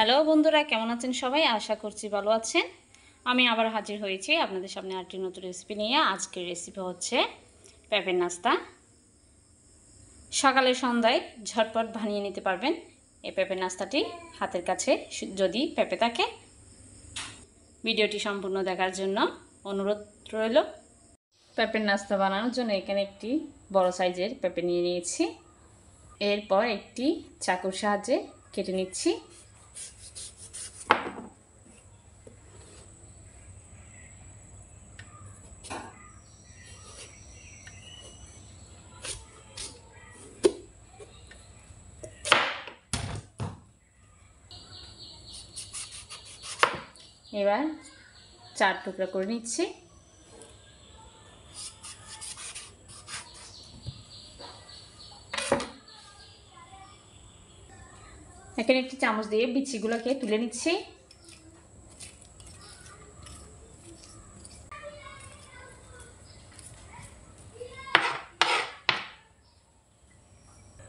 Hello বন্ধুরা, কেমন আছেন সবাই? আশা করছি ভালো আছেন। আমি আবার হাজির হয়েছি আপনাদের সামনে আরেকটি নতুন রেসিপি নিয়ে। আজকের রেসিপি হচ্ছে পেঁপের নাস্তা। সকালে সন্ধ্যায় ঝটপট বানিয়ে নিতে পারবেন এই পেঁপের নাস্তাটি, হাতের কাছে যদি পেঁপে থাকে। ভিডিওটি সম্পূর্ণ দেখার জন্য অনুরোধ রইল। পেঁপের নাস্তা বানানোর জন্য এখানে একটি বড় সাইজের পেঁপে নিয়ে নিয়েছি। এরপর একটি চাকুর সাহায্যে কেটে নিচ্ছি। এবার 4 টুকরা করে নিচ্ছি। এখানে একটি চামচ দিয়ে বিচিগুলোকে তুলে নিচ্ছি।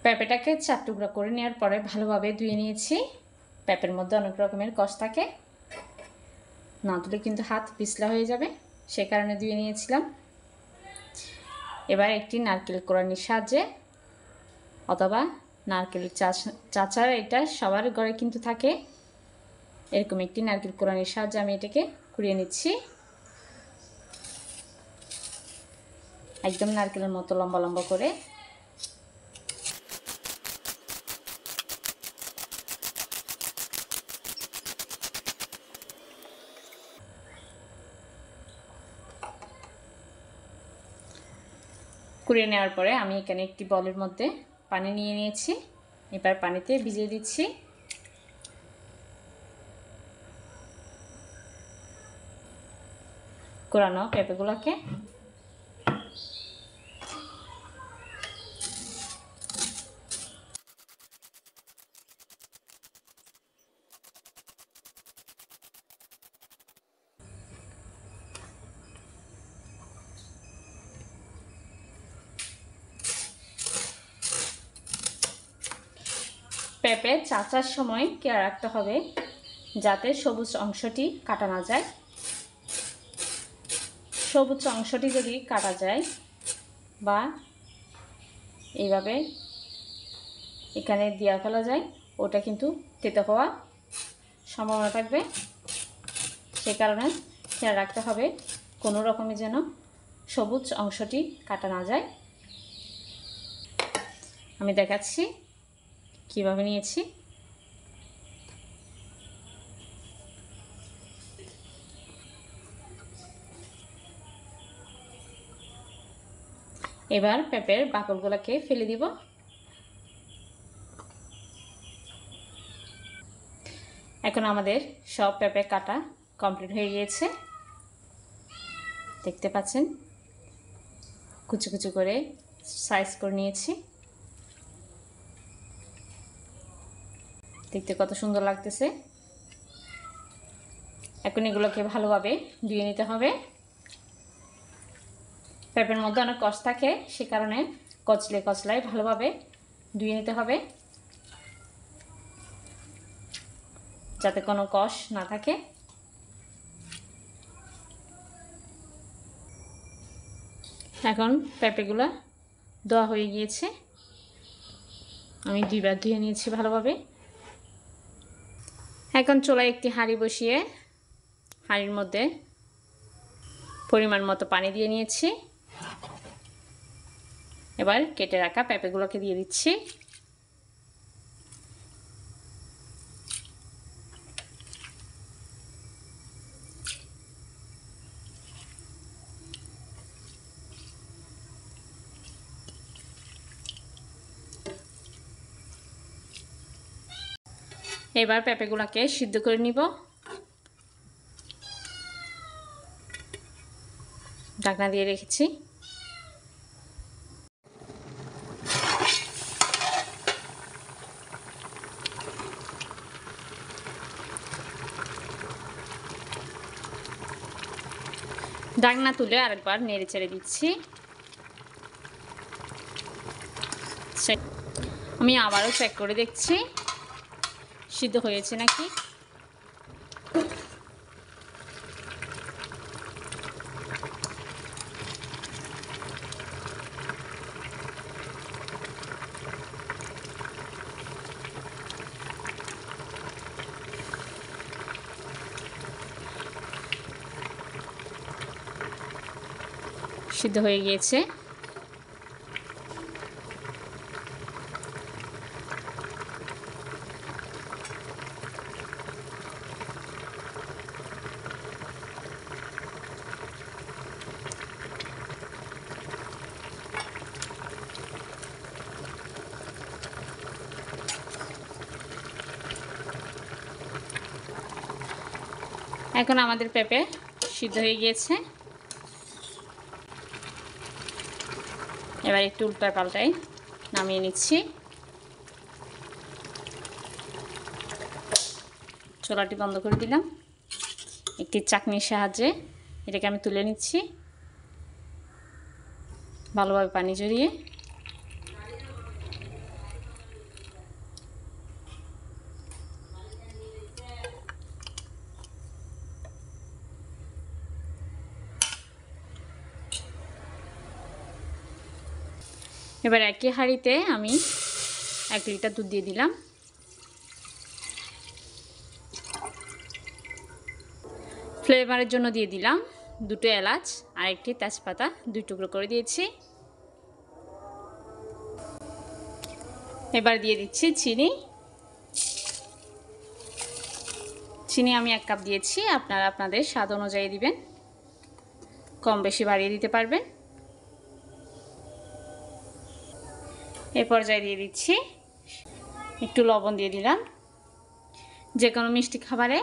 পেঁপেটাকে 4 টুকরা করে নেওয়ার পরে ভালোভাবে ধুয়ে নিয়েছি। পেঁপের মধ্যে অনেক রকমের কষ থাকে, না ধুলে কিন্তু হাত পিছলা হয়ে যাবে, সে কারণে ধুয়ে নিয়েছিলাম। এবার একটি নারকেল কোড়ানির সাহায্যে অথবা নারকেল চাচার, এটা সবার ঘরে কিন্তু থাকে, এরকম একটি নারকেল কোড়ানির সাহায্যে আমি এটাকে কুড়িয়ে নিচ্ছি। একদম নারকেলের মতো লম্বা লম্বা করে। কুড়িয়ে নেওয়ার পরে আমি এখানে একটি বলের মধ্যে পানি নিয়ে নিয়েছি। এবার পানিতে ভিজিয়ে দিচ্ছি। কোরানো পেঁপেগুলোকে পেঁপে চাচার সময় কেয়ার রাখতে হবে যাতে সবুজ অংশটি কাটা না যায়। সবুজ অংশটি যদি কাটা যায় বা এইভাবে এখানে দিয়ে ফেলা যায়, ওটা কিন্তু তেতো হওয়ার সম্ভাবনা থাকবে। সে কারণে খেয়াল রাখতে হবে কোনো রকমে যেন সবুজ অংশটি কাটা না যায়। আমি দেখাচ্ছি কিভাবে নিয়েছি। এবার পেঁপের বাকলগুলোকে ফেলে দিব। এখন আমাদের সব পেঁপে কাটা কমপ্লিট হয়ে গিয়েছে। দেখতে পাচ্ছেন কুচি কুচি করে সাইজ করে নিয়েছি। দেখতে কত সুন্দর লাগতেছে। এখন এগুলোকে ভালোভাবে ধুয়ে নিতে হবে। পেঁপের মধ্যে অনেক কষ থাকে, সে কারণে কচলায় ভালোভাবে ধুয়ে নিতে হবে যাতে কোনো কষ না থাকে। এখন পেঁপেগুলো ধোয়া হয়ে গিয়েছে, আমি 2 বার ধুয়ে নিয়েছি ভালোভাবে। এখন চুলায় একটি হাঁড়ি বসিয়ে হাঁড়ির মধ্যে পরিমাণ মতো পানি দিয়ে নিয়েছি। এবার কেটে রাখা পেঁপেগুলোকে দিয়ে দিচ্ছি। এবার পেঁপেগুলোকে সিদ্ধ করে নিব। ঢাকনা দিয়ে রেখেছি। ঢাকনা তুলে আরেকবার নেড়ে চেড়ে দিচ্ছি। আমি আবারও চেক করে দেখছি সিদ্ধ হয়েছে নাকি। সিদ্ধ হয়ে গিয়েছে। এখন আমাদের পেঁপে সিদ্ধ হয়ে গিয়েছে। এবার একটু উল্টা পাল্টাই নামিয়ে নিচ্ছি। চুলাটি বন্ধ করে দিলাম। একটি চাকনির সাহায্যে এটাকে আমি তুলে নিচ্ছি, ভালোভাবে পানি ঝরিয়ে। এবার একই হাঁড়িতে আমি 1 লিটার দুধ দিয়ে দিলাম। ফ্লেভারের জন্য দিয়ে দিলাম 2টো এলাচ আর একটি তেজপাতা 2 টুকরো করে দিয়েছি। এবার দিয়ে দিচ্ছি চিনি। চিনি আমি 1 কাপ দিয়েছি, আপনারা আপনাদের স্বাদ অনুযায়ী দিবেন, কম বেশি বাড়িয়ে দিতে পারবেন। এই পর্যায়ে দিয়ে দিচ্ছি একটু লবণ দিয়ে দিলাম। যে কোনো মিষ্টি খাবারে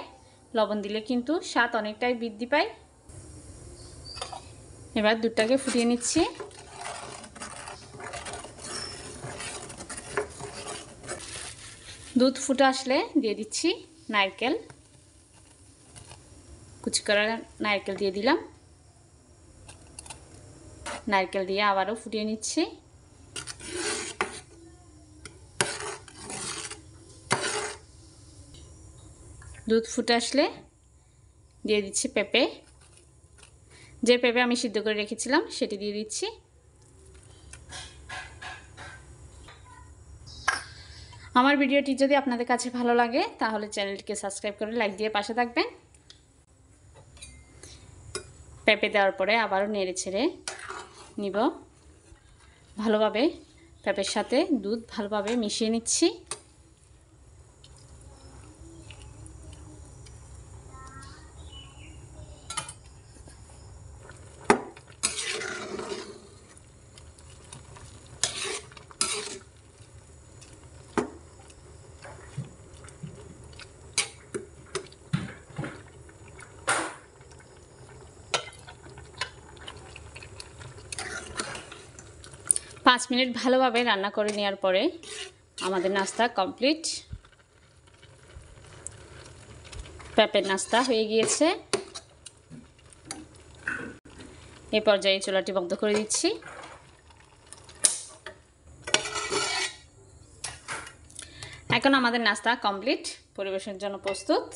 লবণ দিলে কিন্তু স্বাদ অনেকটাই বৃদ্ধি পায়। এবার দুধটাকে ফুটিয়ে নিচ্ছি। দুধ ফুটে আসলে দিয়ে দিচ্ছি নারকেল, কুচি করা নারকেল দিয়ে দিলাম। নারকেল দিয়ে আবারও ফুটিয়ে নিচ্ছি। দুধ ফুটে আসলে দিয়ে দিচ্ছি পেঁপে। যে পেঁপে আমি সিদ্ধ করে রেখেছিলাম সেটি দিয়ে দিচ্ছি। আমার ভিডিওটি যদি আপনাদের কাছে ভালো লাগে তাহলে চ্যানেলটিকে সাবস্ক্রাইব করে লাইক দিয়ে পাশে থাকবেন। পেঁপে দেওয়ার পরে আবারও নেড়ে ছেড়ে নিব। ভালোভাবে পেঁপের সাথে দুধ ভালোভাবে মিশিয়ে নিচ্ছি। পাঁচ মিনিট ভালোভাবে রান্না করে নেওয়ার পরে আমাদের নাস্তা কমপ্লিট। পেঁপের নাস্তা হয়ে গিয়েছে। এই পর্যায়ে চুলাটি বন্ধ করে দিচ্ছি। এখন আমাদের নাস্তা কমপ্লিট, পরিবেশনের জন্য প্রস্তুত।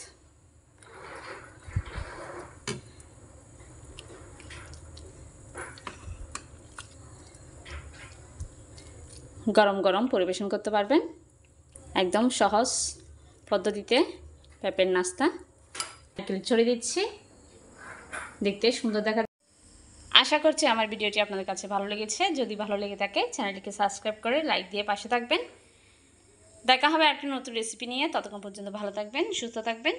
গরম গরম পরিবেশন করতে পারবেন। একদম সহজ পদ্ধতিতে পেঁপের নাস্তা। নারকেল ছড়িয়ে দিচ্ছি, দেখতে সুন্দর দেখা। আশা করছি আমার ভিডিওটি আপনাদের কাছে ভালো লেগেছে। যদি ভালো লেগে থাকে চ্যানেলটিকে সাবস্ক্রাইব করে লাইক দিয়ে পাশে থাকবেন। দেখা হবে একটা নতুন রেসিপি নিয়ে। ততক্ষণ পর্যন্ত ভালো থাকবেন, সুস্থ থাকবেন।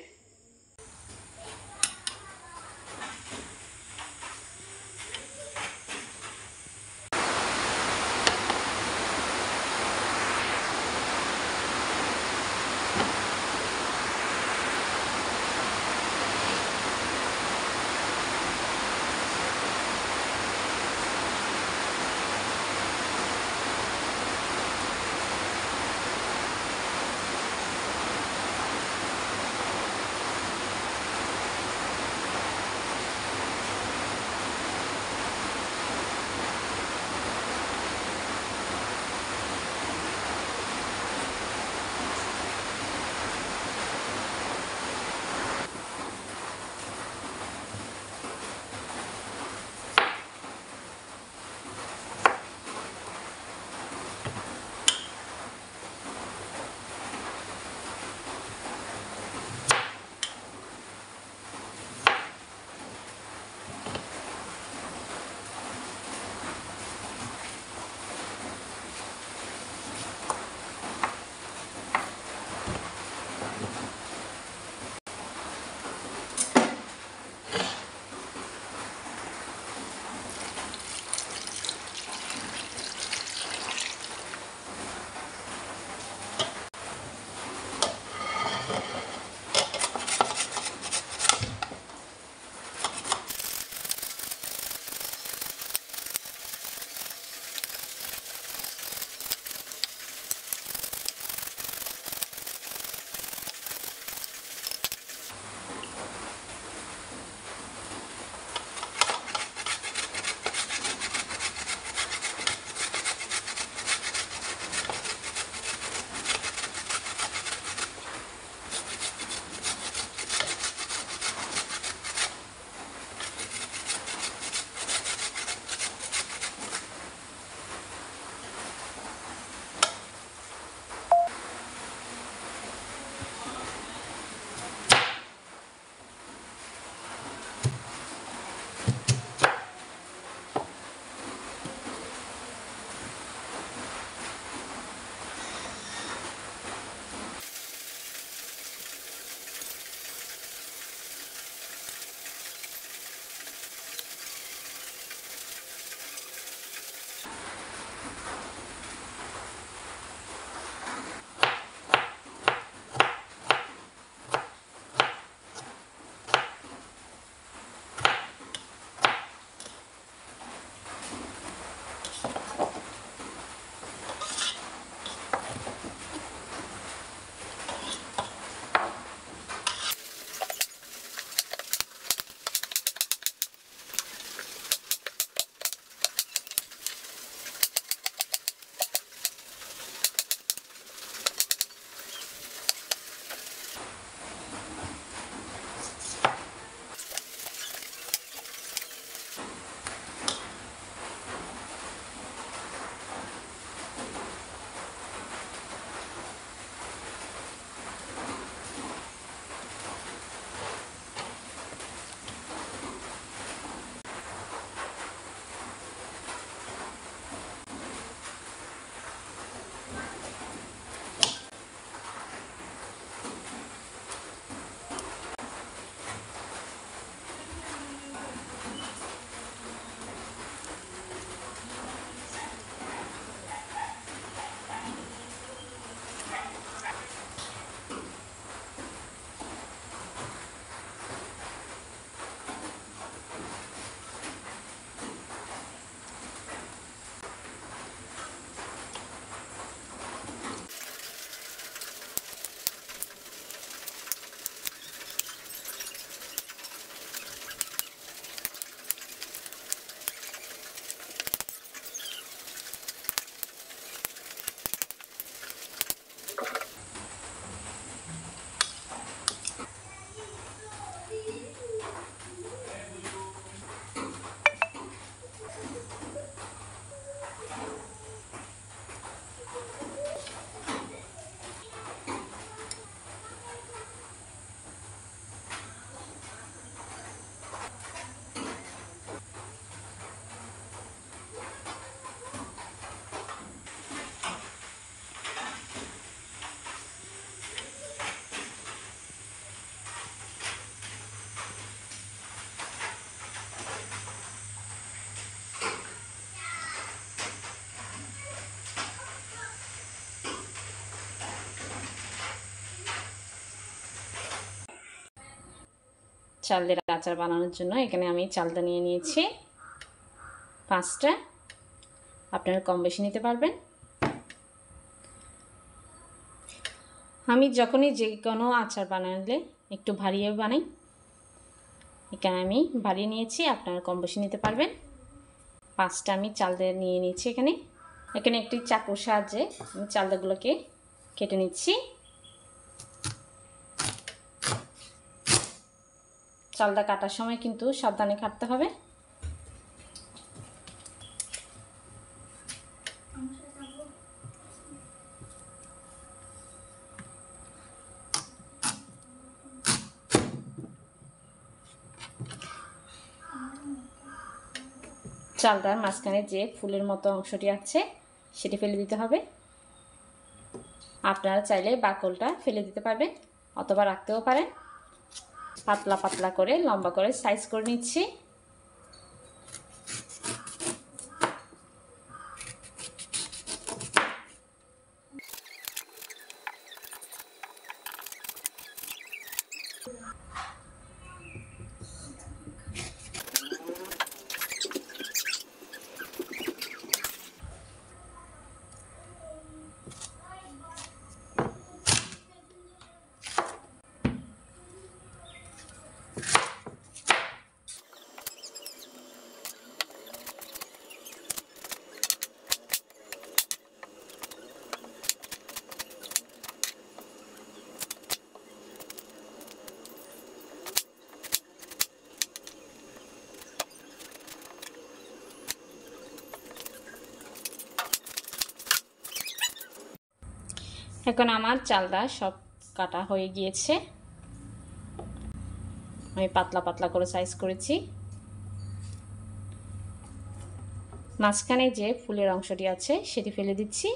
চালদের আচার বানানোর জন্য এখানে আমি চালটা নিয়ে নিয়েছি 5টা। আপনারা কম বেশি নিতে পারবেন। আমি যখনই যে কোনো আচার বানালে একটু ভারীয়ে বানাই। এখানে আমি ভারিয়ে নিয়েছি, আপনারা কম বেশি নিতে পারবেন। 5টা আমি চালদা নিয়ে নিয়েছি। এখানে একটি চাকুর সাহায্যে আমি চালদাগুলোকে কেটে নিচ্ছি। চালদা কাটার সময় কিন্তু সাবধানে কাটতে হবে। চালদার মাঝখানে যে ফুলের মতো অংশটি আছে সেটি ফেলে দিতে হবে। আপনারা চাইলে বাকলটা ফেলে দিতে পারবেন অথবা রাখতেও পারেন। পাতলা পাতলা করে লম্বা করে সাইজ করে নিচ্ছি। এখন আমার চালদা সব কাটা হয়ে গিয়েছে। আমি পাতলা পাতলা করে সাইজ করেছি। মাঝখানে যে ফুলের অংশটি আছে সেটি ফেলে দিচ্ছি।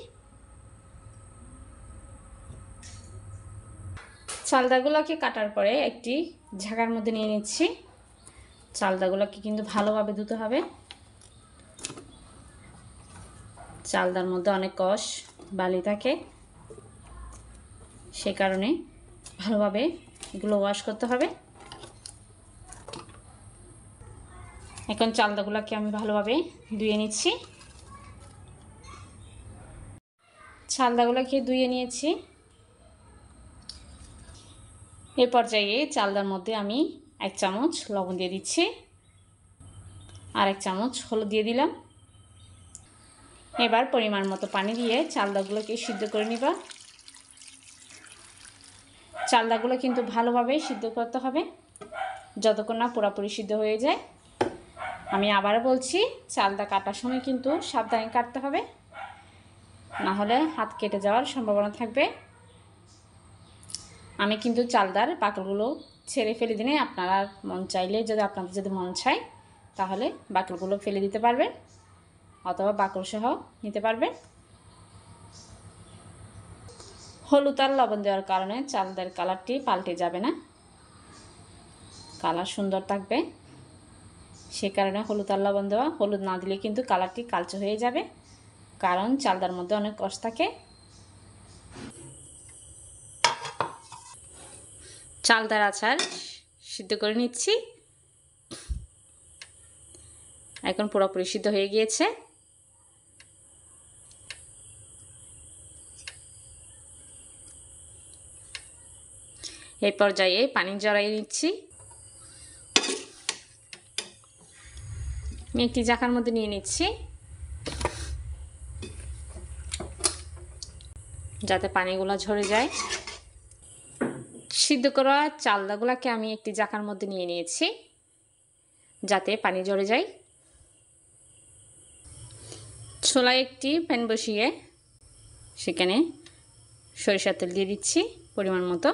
চালদাগুলোকে কাটার পরে একটি ঝাঁকার মধ্যে নিয়ে নিচ্ছি। চালদাগুলোকে কিন্তু ভালোভাবে ধুতে হবে। চালদার মধ্যে অনেক কষ বালি থাকে, সে কারণে ভালোভাবে এগুলো ওয়াশ করতে হবে। এখন চালদাগুলোকে আমি ভালোভাবে ধুয়ে নিচ্ছি। চালদাগুলোকে ধুয়ে নিয়েছি। এই পর্যায়ে চালদার মধ্যে আমি 1 চামচ লবণ দিয়ে দিচ্ছি, আর 1 চামচ হলুদ দিয়ে দিলাম। এবার পরিমাণ মতো পানি দিয়ে চালদাগুলোকে সিদ্ধ করে নিবা। চালদাগুলো কিন্তু ভালোভাবে সিদ্ধ করতে হবে, যতক্ষণ না পুরোপুরি সিদ্ধ হয়ে যায়। আমি আবারও বলছি, চালদা কাটার সময় কিন্তু সাবধানে কাটতে হবে, না হলে হাত কেটে যাওয়ার সম্ভাবনা থাকবে। আমি কিন্তু চালদার বাকলগুলো ছেড়ে ফেলে দিনে, আপনারা মন চাইলে আপনাদের যদি মন চায় তাহলে বাকলগুলো ফেলে দিতে পারবেন অথবা বাকল সহ নিতে পারবেন। হলুদ আর লবণ দেওয়ার কারণে চালদার কালারটি পাল্টে যাবে না, কালার সুন্দর থাকবে। সে কারণে হলুদ আর লবণ দেওয়া। হলুদ না দিলে কিন্তু কালারটি কালচে হয়ে যাবে, কারণ চালদার মধ্যে অনেক কষ থাকে। চালদার আচার সিদ্ধ করে নিচ্ছি। এখন পুরোপুরি সিদ্ধ হয়ে গিয়েছে। এই পর্যায়ে পানি জড়াই নিচ্ছি। আমি একটি ঝাঁকার মধ্যে নিয়ে নিচ্ছি, যাতে পানিগুলো ঝরে যায়। সিদ্ধ করা চালদাগুলোকে আমি একটি ঝাঁকার মধ্যে নিয়ে নিয়েছি, যাতে পানি ঝরে যায়। চুলায় একটি প্যান বসিয়ে সেখানে সরিষার তেল দিয়ে দিচ্ছি পরিমাণ মতো।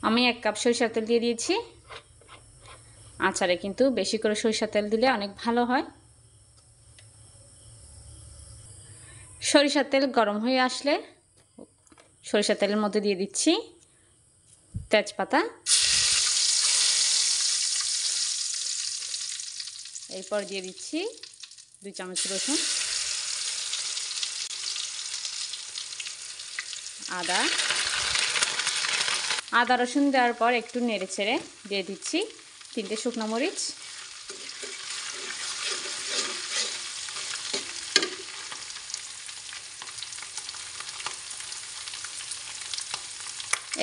আমি 1 কাপ সরিষার তেল দিয়ে দিয়েছি। আচারে কিন্তু বেশি করে সরিষার তেল দিলে অনেক ভালো হয়। সরিষার তেল গরম হয়ে আসলে সরিষার তেলের মধ্যে দিয়ে দিচ্ছি তেজপাতা, এরপর দিয়ে দিচ্ছি 2 চামচ রসুন, আদা, আদা রসুন দেওয়ার পর একটু নেড়ে ছেড়ে দিয়ে দিচ্ছি 3টে শুকনো মরিচ,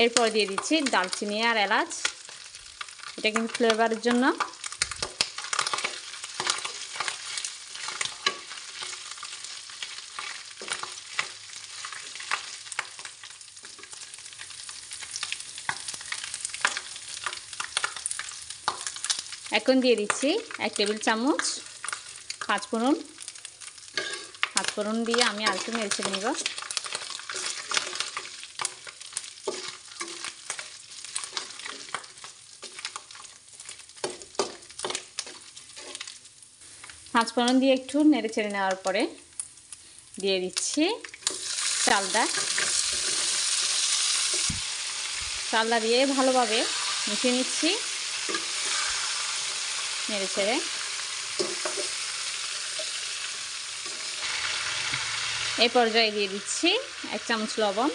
এরপর দিয়ে দিচ্ছি দারচিনি আর এলাচ, এটা কিন্তু ফ্লেভারের জন্য। এখন দিয়ে দিচ্ছি 1 টেবিল চামচ পাঁচফোড়ন। পাঁচফোড়ন দিয়ে আমি আরেকটু নেড়ে ছেড়ে নেব। পাঁচফোড়ন দিয়ে একটু নেড়ে ছেড়ে নেওয়ার পরে দিয়ে দিচ্ছি চালটা। চালটা দিয়ে ভালোভাবে মিশিয়ে নিচ্ছি নেড়ে ছেড়ে। এই পর্যায়ে দিয়ে দিচ্ছি 1 চামচ লবণ,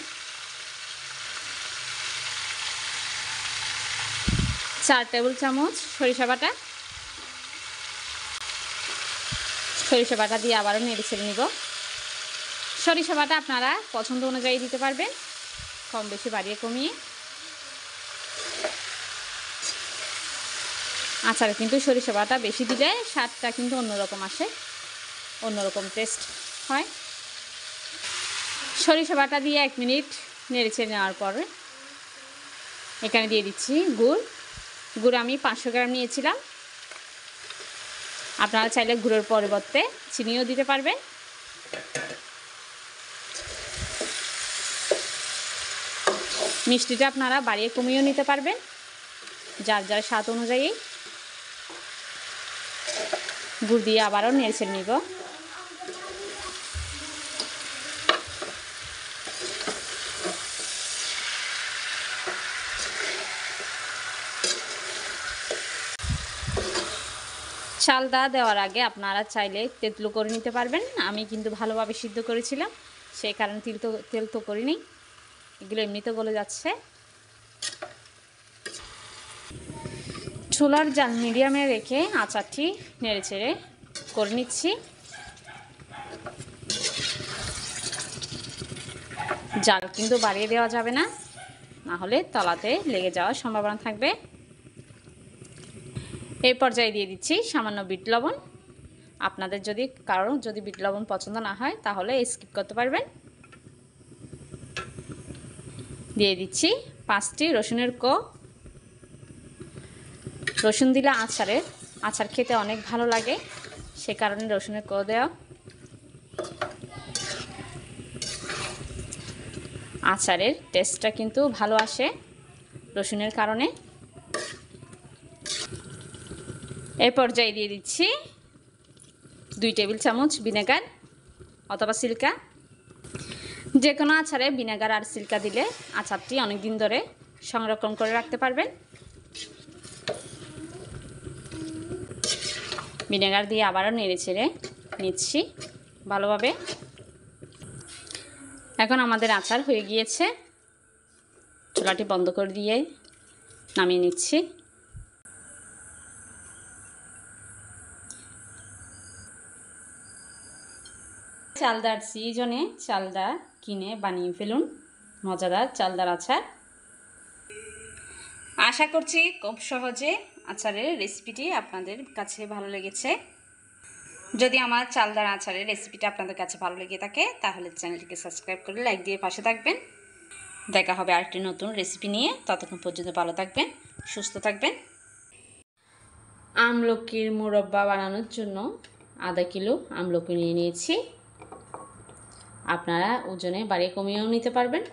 4 টেবিল চামচ সরিষা বাটা। সরিষা বাটা দিয়ে আবারও নেড়ে ছেড়ে নিব। সরিষা বাটা আপনারা পছন্দ অনুযায়ী দিতে পারবেন, কম বেশি বাড়িয়ে কমিয়ে। আচারে কিন্তু সরিষা বাটা বেশি দিলে স্বাদটা কিন্তু অন্যরকম আসে, অন্যরকম টেস্ট হয়। সরিষা বাটা দিয়ে 1 মিনিট নেড়ে ছেড়ে নেওয়ার পরে এখানে দিয়ে দিচ্ছি গুড়। গুড় আমি 500 গ্রাম নিয়েছিলাম, আপনারা চাইলে গুড়ের পরিবর্তে চিনিও দিতে পারবেন। মিষ্টিটা আপনারা বাড়িয়ে কমিয়েও নিতে পারবেন যার যার স্বাদ অনুযায়ী। গুড় দিয়ে আবারও নেড়ে ছেড়ে নিব। চালটা দেওয়ার আগে আপনারা চাইলে তেঁতুলো করে নিতে পারবেন। আমি কিন্তু ভালোভাবে সিদ্ধ করেছিলাম, সেই কারণে তেল তো করিনি, এগুলো এমনিতে গলে যাচ্ছে। চুলার জাল মিডিয়ামে রেখে আচারটি নেড়ে ছেড়ে করে নিচ্ছি। জাল কিন্তু বাড়িয়ে দেওয়া যাবে না, না হলে তলাতে লেগে যাওয়ার সম্ভাবনা থাকবে। এই পর্যায়ে দিয়ে দিচ্ছি সামান্য বিট লবণ। আপনাদের যদি কারো বিট লবণ পছন্দ না হয় তাহলে স্কিপ করতে পারবেন। দিয়ে দিচ্ছি 5টি রসুনের কোয়া। রসুন দিলে আচার খেতে অনেক ভালো লাগে, সে কারণে রসুনের কোয়া দেওয়া। আচারের টেস্টটা কিন্তু ভালো আসে রসুনের কারণে। এই পর্যায়ে দিয়ে দিচ্ছি 2 টেবিল চামচ ভিনেগার অথবা সিরকা। যে কোনো আচারে ভিনেগার আর সিরকা দিলে আচারটি অনেক দিন ধরে সংরক্ষণ করে রাখতে পারবেন। ভিনেগার দিয়ে আবারও নেড়ে ছেড়ে নিচ্ছি ভালোভাবে। এখন আমাদের আচার হয়ে গিয়েছে, চুলাটি বন্ধ করে দিয়ে নামিয়ে নিচ্ছি। চালদার সিজনে চালদা কিনে বানিয়ে ফেলুন মজাদার চালদার আচার। আশা করছি খুব সহজে আচারের রেসিপিটি আপনাদের কাছে ভালো লেগেছে। যদি আমার চালদার আচারের রেসিপিটা আপনাদের কাছে ভালো লেগে থাকে তাহলে চ্যানেলটিকে সাবস্ক্রাইব করে লাইক দিয়ে পাশে থাকবেন। দেখা হবে আরেকটি নতুন রেসিপি নিয়ে, ততক্ষণ পর্যন্ত ভালো থাকবেন, সুস্থ থাকবেন। আমলকির মুরব্বা বানানোর জন্য আধা কিলো আমলকি নিয়ে নিয়েছি, আপনারা ওজনে বাড়িয়ে কমিয়েও নিতে পারবেন।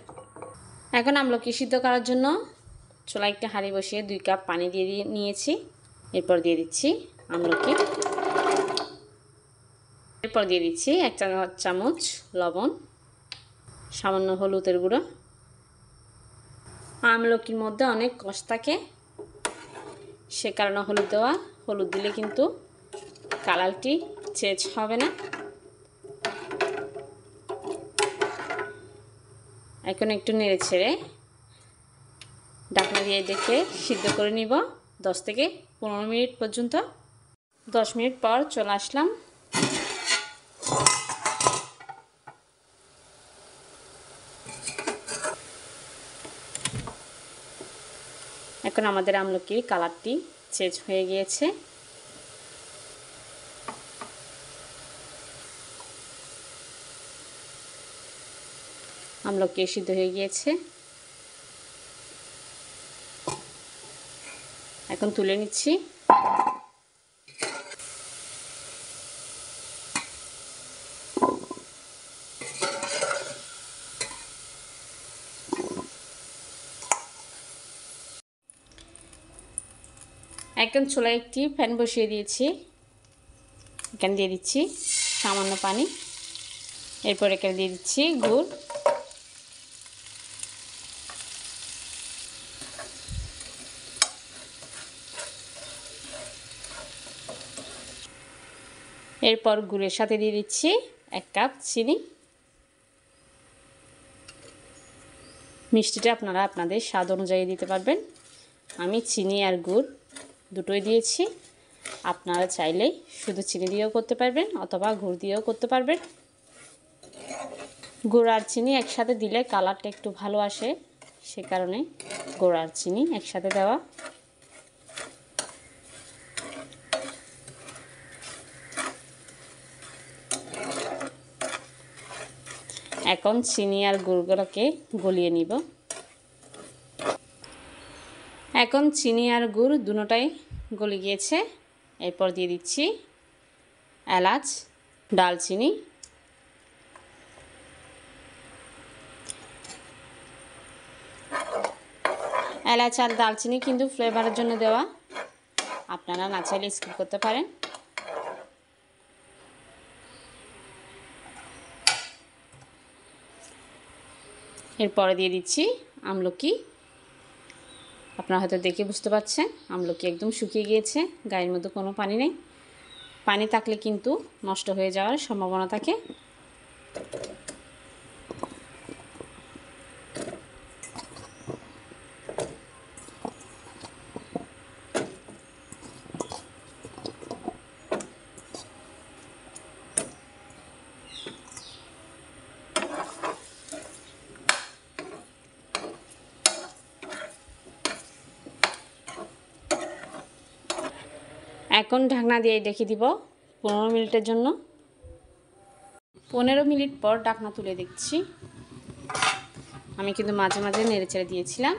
এখন আমলকি সিদ্ধ করার জন্য চুলায় একটা হাঁড়ি বসিয়ে 2 কাপ পানি দিয়ে নিয়েছি। এরপর দিয়ে দিচ্ছি আমলকি, এরপর দিয়ে দিচ্ছি 1 চামচ লবণ, সামান্য হলুদের গুঁড়ো। আমলকির মধ্যে অনেক কষ থাকে, সে কারণে হলুদ দেওয়া। হলুদ দিলে কিন্তু কালারটি চেঞ্জ হবে না। এখন একটু নেড়ে ছেড়ে ঢাকনা দিয়ে দেখে সিদ্ধ করে নিব 10 থেকে 15 মিনিট পর্যন্ত। 10 মিনিট পর চলে আসলাম। এখন আমাদের আমলকির কালারটি চেঞ্জ হয়ে গিয়েছে। আমলকি সিদ্ধ হয়ে গিয়েছে। এখন তুলে নিচ্ছি। এখন চুলায় একটি প্যান বসিয়ে দিয়েছি। এখানে দিয়ে দিচ্ছি সামান্য পানি। এরপর এখানে দিয়ে দিচ্ছি গুড়। এরপর গুড়ের সাথে দিয়ে দিচ্ছি 1 কাপ চিনি। মিষ্টিটা আপনারা আপনাদের স্বাদ অনুযায়ী দিতে পারবেন। আমি চিনি আর গুড় দুটোই দিয়েছি। আপনারা চাইলে শুধু চিনি দিয়েও করতে পারবেন অথবা গুড় দিয়েও করতে পারবেন। গুড় আর চিনি একসাথে দিলে কালারটা একটু ভালো আসে, সে কারণে গুড় আর চিনি একসাথে দেওয়া। এখন চিনি আর গুড়গুলোকে গলিয়ে নিব। এখন চিনি আর গুড় দুটোটাই গলে গিয়েছে। এরপর দিয়ে দিচ্ছি এলাচ, দারচিনি, এলাচ আর দারচিনি কিন্তু ফ্লেভারের জন্য দেওয়া, আপনারা না চাইলে স্কিপ করতে পারেন। এরপরে দিয়ে দিচ্ছি আমলকি। আপনারা হয়তো দেখে বুঝতে পারছেন আমলকি একদম শুকিয়ে গিয়েছে, গায়ের মধ্যে কোনো পানি নেই। পানি থাকলে কিন্তু নষ্ট হয়ে যাওয়ার সম্ভাবনা থাকে। এখন ঢাকনা দিয়ে রেখে দিব 15 মিনিটের জন্য। 15 মিনিট পর ঢাকনা তুলে দেখছি। আমি কিন্তু মাঝে মাঝে নেড়েচেড়ে দিয়েছিলাম।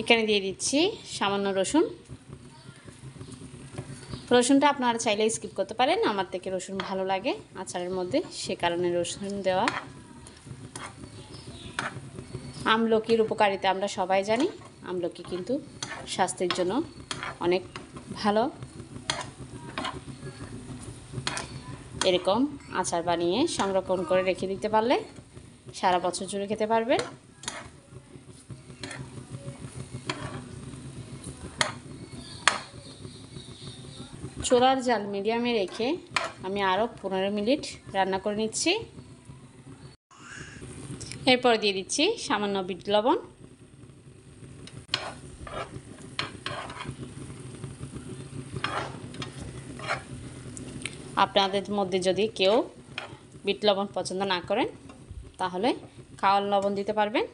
এখানে দিয়ে দিচ্ছি সামান্য রসুন। রসুনটা আপনারা চাইলে স্কিপ করতে পারেন, আমার থেকে রসুন ভালো লাগে আচারের মধ্যে, সে কারণে রসুন দেওয়া। আমলকির উপকারিতা আমরা সবাই জানি। আমলকি কিন্তু স্বাস্থ্যের জন্য অনেক ভালো। এরকম আচার বানিয়ে সংরক্ষণ করে রেখে দিতে পারলে সারা বছর জুড়ে খেতে পারবেন। চুলার জাল মিডিয়ামে রেখে আমি আরও 15 মিনিট রান্না করে নিচ্ছি। এরপর দিয়ে দিচ্ছি সামান্য বিট লবণ। আপনাদের মধ্যে যদি কেউ বিট লবণ পছন্দ না করেন তাহলে খাওয়ার লবণ দিতে পারবেন।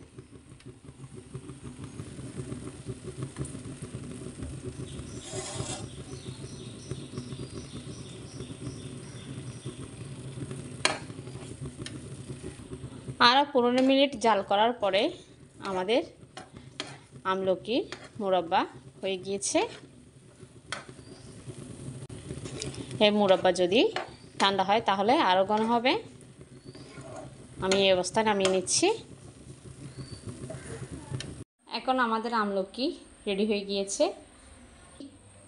আরও 15 মিনিট জাল করার পরে আমাদের আমলকির মুরাব্বা হয়ে গিয়েছে। এই মুরাব্বা যদি ঠান্ডা হয় তাহলে আরও ঘন হবে। আমি এই অবস্থায় নামিয়ে নিচ্ছি। এখন আমাদের আমলকি রেডি হয়ে গিয়েছে।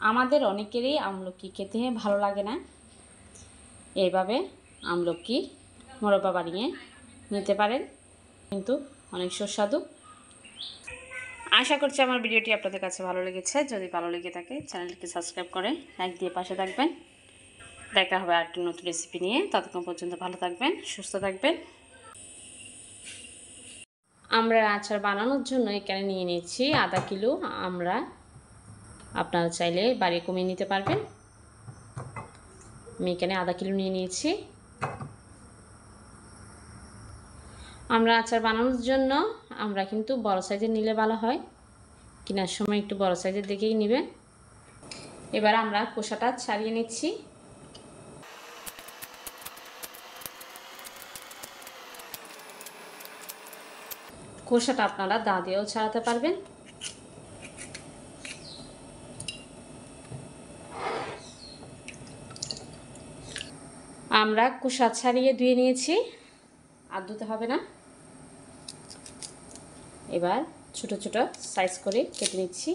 আমাদের অনেকেরই আমলকি খেতে ভালো লাগে না। এইভাবে আমলকি মুরাব্বা বানিয়ে নিতে পারেন, কিন্তু অনেক সুস্বাদু। আশা করছি আমার ভিডিওটি আপনাদের কাছে ভালো লেগেছে। যদি ভালো লেগে থাকে চ্যানেলটিকে সাবস্ক্রাইব করে লাইক দিয়ে পাশে থাকবেন। দেখা হবে আরেকটি নতুন রেসিপি নিয়ে। ততক্ষণ পর্যন্ত ভালো থাকবেন, সুস্থ থাকবেন। আমড়ার আচার বানানোর জন্য এখানে নিয়ে নিচ্ছি আধা কিলো আমড়া। আপনারা চাইলে বাড়ি কমিয়ে নিতে পারবেন। আমি এখানে আধা কিলো নিয়ে নিয়েছি। আমরা আচার বানানোর জন্য আমরা কিন্তু বড় সাইজের নিলে ভালো হয়, কেনার সময় একটু বড় সাইজের দেখেই নেবেন। এবার আমরা খোসাটা ছাড়িয়ে নিচ্ছি। খোসাটা আপনারা দা দিয়েও ছাড়াতে পারবেন। আমরা খোসা ছাড়িয়ে ধুয়ে নিয়েছি, আর ধুতে হবে না। এবার ছোট ছোট সাইজ করে কেটে নিচ্ছি।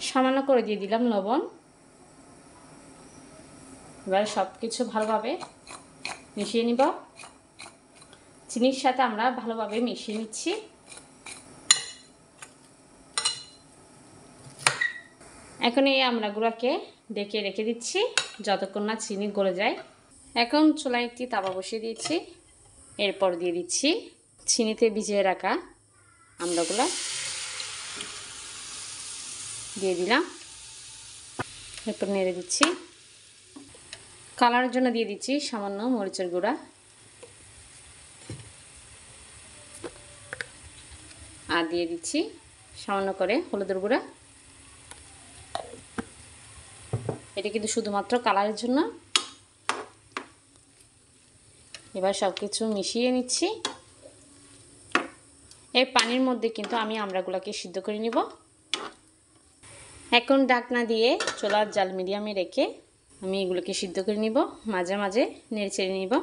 সামান্য করে দিয়ে দিলাম লবণ। এবার সব কিছু ভালোভাবে মিশিয়ে নিব। চিনির সাথে আমরা ভালোভাবে মিশিয়ে নিচ্ছি। এখন এই আমড়াগুলোকে ডেকে রেখে দিচ্ছি যতক্ষণ না চিনি গলে যায়। এখন চুলায় একটি তাওয়া বসিয়ে দিয়েছি। এরপর দিয়ে দিচ্ছি চিনিতে ভিজিয়ে রাখা আমড়াগুলো দিয়ে দিলাম। এরপর নেড়ে দিচ্ছি। কালারের জন্য দিয়ে দিচ্ছি সামান্য মরিচের গুঁড়া, আর দিয়ে দিচ্ছি সামান্য করে হলুদের গুঁড়া। এটা কিন্তু শুধুমাত্র কালারের জন্য। এবার সব কিছু মিশিয়ে নিচ্ছি। এই পানির মধ্যে কিন্তু আমি আমড়াগুলোকে সিদ্ধ করে নিব। এখন ঢাকনা দিয়ে চুলার জাল মিডিয়ামে রেখে আমি এগুলোকে সিদ্ধ করে নিব। মাঝে মাঝে নেড়ে চেড়ে নিব।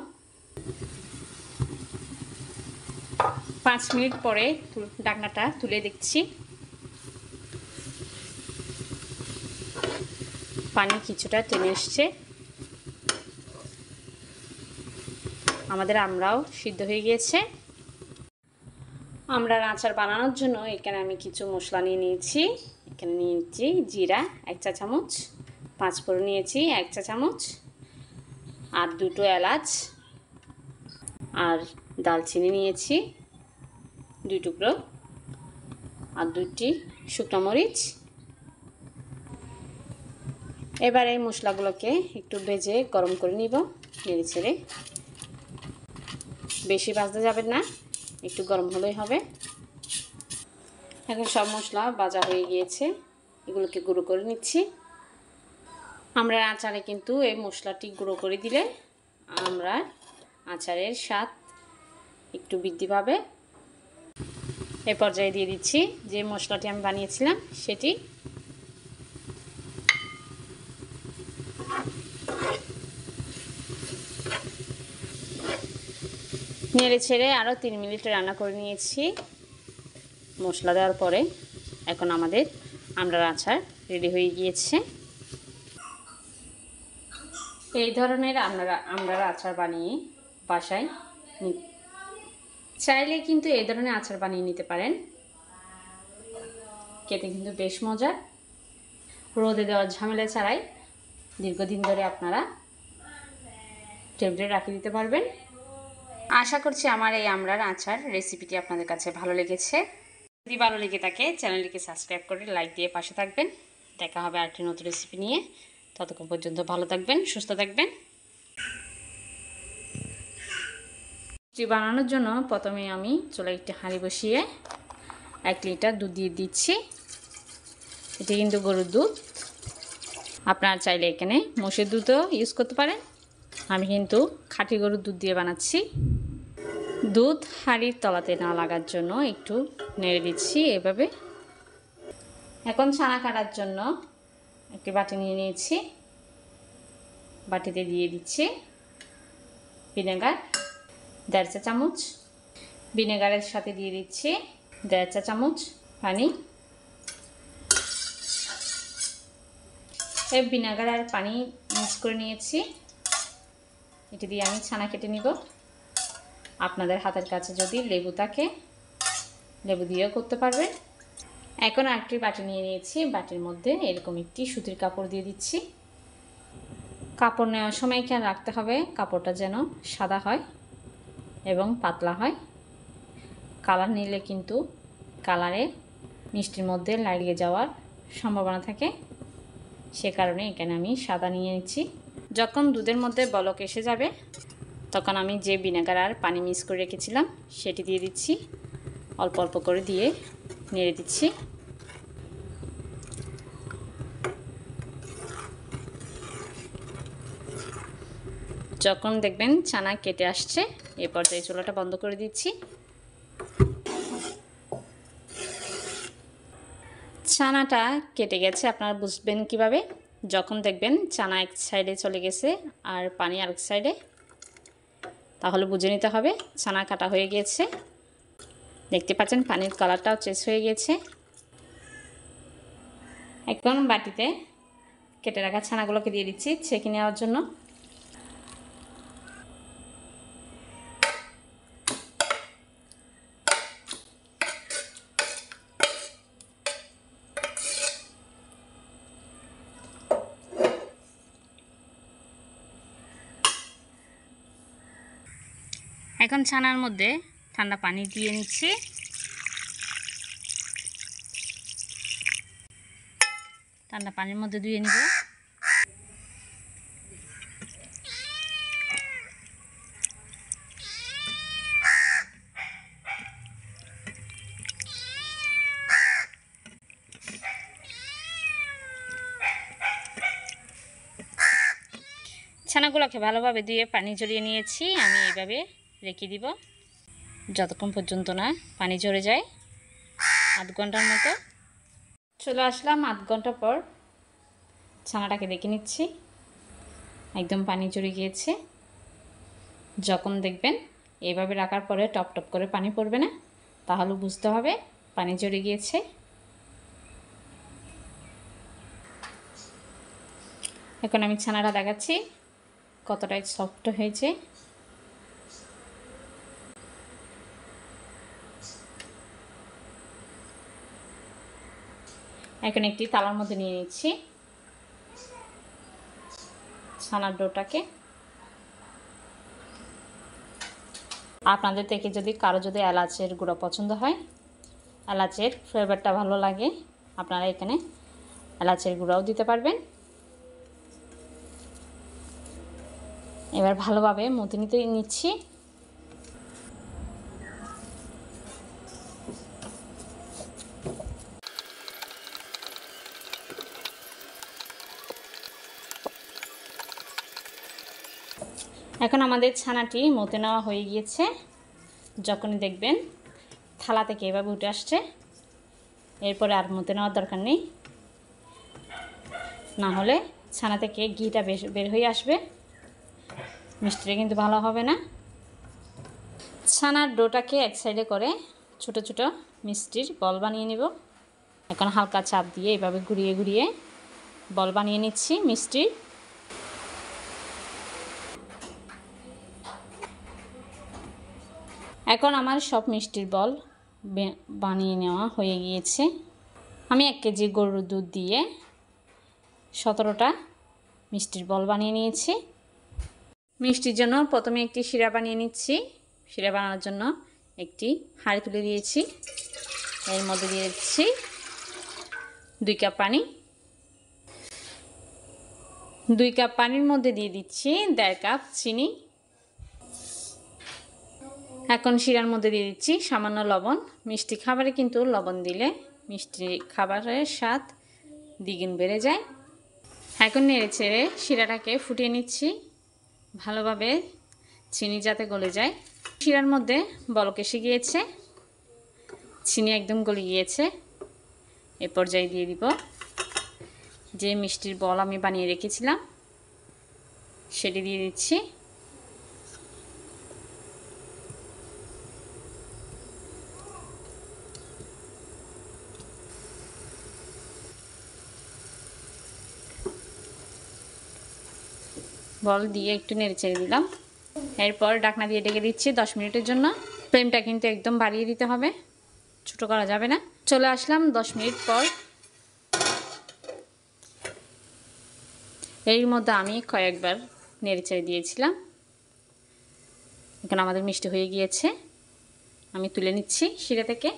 5 মিনিট পরে ঢাকনাটা তুলে দেখছি। পানি কিছুটা টেনে এসছে। আমাদের আমরাও সিদ্ধ হয়ে গিয়েছে। আমড়ার আচার বানানোর জন্য এখানে আমি কিছু মশলা নিয়ে নিয়েছি। এখানে নিয়েছি জিরা 1 চা চামচ, 5 ফোড়ন নিয়েছি 1 চা চামচ, আর 2টো এলাচ, আর দালচিনি নিয়েছি 2 টুকরো, আর 2টি শুকনো মরিচ। এবার এই মশলাগুলোকে একটু ভেজে গরম করে নিব নেড়ে ছেড়ে। বেশি ভাজতে যাবেন না, একটু গরম হলেই হবে। এখন সব মশলা ভাজা হয়ে গিয়েছে, এগুলোকে গুঁড়ো করে নিচ্ছি। আমরা আচারে কিন্তু এই মশলাটি গুঁড়ো করে দিলে আমরা আচারের স্বাদ একটু বৃদ্ধি পাবে। এই পর্যায়ে দিয়ে দিচ্ছি যে মশলাটি আমি বানিয়েছিলাম সেটি। নেড়ে ছেড়ে আরও 3 মিনিট রান্না করে নিয়েছি মশলা দেওয়ার পরে। এখন আমাদের আমড়ার আচার রেডি হয়ে গিয়েছে। এই ধরনের আমড়ার আচার বানিয়ে বাসায় চাইলে কিন্তু এই ধরনের আচার বানিয়ে নিতে পারেন। খেতে কিন্তু বেশ মজা। রোদে দেওয়ার ঝামেলা ছাড়াই দীর্ঘদিন ধরে আপনারা টেবিলে রেখে দিতে পারবেন। আশা করছি আমার এই আমড়ার আচার রেসিপিটি আপনাদের কাছে ভালো লেগেছে। যদি ভালো লেগে থাকে চ্যানেলটিকে সাবস্ক্রাইব করে লাইক দিয়ে পাশে থাকবেন। দেখা হবে আরেকটি নতুন রেসিপি নিয়ে। ততক্ষণ পর্যন্ত ভালো থাকবেন, সুস্থ থাকবেন। মিষ্টি বানানোর জন্য প্রথমে আমি চুলায় একটি হাঁড়ি বসিয়ে 1 লিটার দুধ দিয়ে দিচ্ছি। এটি কিন্তু গরুর দুধ, আপনারা চাইলে এখানে মোষের দুধও ইউজ করতে পারেন। আমি কিন্তু খাঁটি গরুর দুধ দিয়ে বানাচ্ছি। দুধ হাঁড়ির তলাতে না লাগার জন্য একটু নেড়ে দিচ্ছি এভাবে। এখন ছানা কাটার জন্য একটি বাটি নিয়ে নিয়েছি, বাটিতে দিয়ে দিচ্ছি ভিনেগার 1.5 চা চামচ, ভিনেগারের সাথে দিয়ে দিচ্ছি 1.5 চা চামচ পানি। এই ভিনেগার আর পানি মিক্স করে নিয়েছি। এটি দিয়ে আমি ছানা কেটে নিব। আপনাদের হাতের কাছে যদি লেবু থাকে লেবু দিয়েও করতে পারবেন। এখন আরেকটি বাটি নিয়ে নিয়েছি। বাটির মধ্যে এরকম একটি সুতির কাপড় দিয়ে দিচ্ছি। কাপড় নেওয়ার সময় খেয়াল রাখতে হবে কাপড়টা যেন সাদা হয় এবং পাতলা হয়। কালার নিলে কিন্তু কালারে মিষ্টির মধ্যে লাগিয়ে যাওয়ার সম্ভাবনা থাকে, সে কারণে এখানে আমি সাদা নিয়ে নিচ্ছি। যখন দুধের মধ্যে বলক এসে যাবে তখন আমি যে ভিনেগার আর পানি মিক্স করে রেখেছিলাম সেটি দিয়ে দিচ্ছি। অল্প অল্প করে দিয়ে নেড়ে দিচ্ছি। যখন দেখবেন ছানা কেটে আসছে এই পর্যায়ে চুলাটা বন্ধ করে দিচ্ছি। ছানাটা কেটে গেছে আপনারা বুঝবেন কিভাবে? যখন দেখবেন ছানা এক সাইডে চলে গেছে আর পানি আরেক সাইডে, তাহলে বুঝে নিতে হবে ছানা কাটা হয়ে গিয়েছে। দেখতে পাচ্ছেন পানির কালারটাও চেঞ্জ হয়ে গিয়েছে। এখন বাটিতে কেটে রাখা ছানাগুলোকে দিয়ে দিচ্ছি ছেঁকে নেওয়ার জন্য। এখন ছানার মধ্যে ঠান্ডা পানি দিয়ে নিচ্ছি। ঠান্ডা পানির মধ্যে ধুয়ে নিব। ছানাগুলোকে ভালোভাবে ধুয়ে পানি ঝরিয়ে নিয়েছি। আমি এইভাবে রেখে দিব যতক্ষণ পর্যন্ত না পানি ঝরে যায়, আধ ঘন্টার মতো। চলে আসলাম আধ ঘন্টা পর। ছানাটাকে দেখে নিচ্ছি, একদম পানি ঝরে গিয়েছে। যখন দেখবেন এইভাবে রাখার পরে টপ টপ করে পানি পড়বে না, তাহলে বুঝতে হবে পানি ঝরে গিয়েছে। এখন আমি ছানাটা দেখাচ্ছি কতটাই সফট হয়েছে। এখন একটি থালার মধ্যে নিয়ে নিচ্ছি ছানার ডোটাকে। আপনাদের থেকে কারো যদি এলাচের গুঁড়ো পছন্দ হয়, এলাচের ফ্লেভারটা ভালো লাগে, আপনারা এখানে এলাচের গুঁড়াও দিতে পারবেন। এবার ভালোভাবে মথে নিচ্ছি। এখন আমাদের ছানাটি মথে নেওয়া হয়ে গিয়েছে। যখনই দেখবেন থালা থেকে এভাবে উঠে আসছে, এরপরে আর মথে নেওয়ার দরকার নেই, না হলে ছানা থেকে ঘিটা বের হয়ে আসবে, মিষ্টিটা কিন্তু ভালো হবে না। ছানার ডোটাকে এক সাইডে করে ছোট ছোট মিষ্টির বল বানিয়ে নেব। এখন হালকা চাপ দিয়ে এভাবে ঘুরিয়ে ঘুরিয়ে বল বানিয়ে নিচ্ছি মিষ্টির। এখন আমার সব মিষ্টির বল বানিয়ে নেওয়া হয়ে গিয়েছে। আমি 1 কেজি গরুর দুধ দিয়ে 17টা মিষ্টির বল বানিয়ে নিয়েছি। মিষ্টির জন্য প্রথমে একটি শিরা বানিয়ে নিচ্ছি। শিরা বানানোর জন্য একটি হাঁড়ি তুলে দিয়েছি। এর মধ্যে দিয়ে দিচ্ছি 2 কাপ পানি। 2 কাপ পানির মধ্যে দিয়ে দিচ্ছি 1.5 কাপ চিনি। এখন শিরার মধ্যে দিয়ে দিচ্ছি সামান্য লবণ। মিষ্টি খাবারে কিন্তু লবণ দিলে মিষ্টি খাবারের স্বাদ দ্বিগুণ বেড়ে যায়। এখন নেড়ে ছেড়ে শিরাটাকে ফুটিয়ে নিচ্ছি ভালোভাবে, চিনি যাতে গলে যায়। শিরার মধ্যে বলক এসে গিয়েছে, চিনি একদম গলে গিয়েছে। এ পর্যায়ে দিয়ে দিব যে মিষ্টির বল আমি বানিয়ে রেখেছিলাম সেটি দিয়ে দিচ্ছি। বল দিয়ে একটু নেড়ে চেড়ে দিলাম। এরপর ঢাকনা দিয়ে ঢেকে দিচ্ছি 10 মিনিটের জন্য। ফ্লেমটা কিন্তু একদম বাড়িয়ে দিতে হবে, ছোটো করা যাবে না। চলে আসলাম 10 মিনিট পর। এর মধ্যে আমি কয়েকবার নেড়ে চেড়ে দিয়েছিলাম। এখন আমাদের মিষ্টি হয়ে গিয়েছে, আমি তুলে নিচ্ছি শিরা থেকে।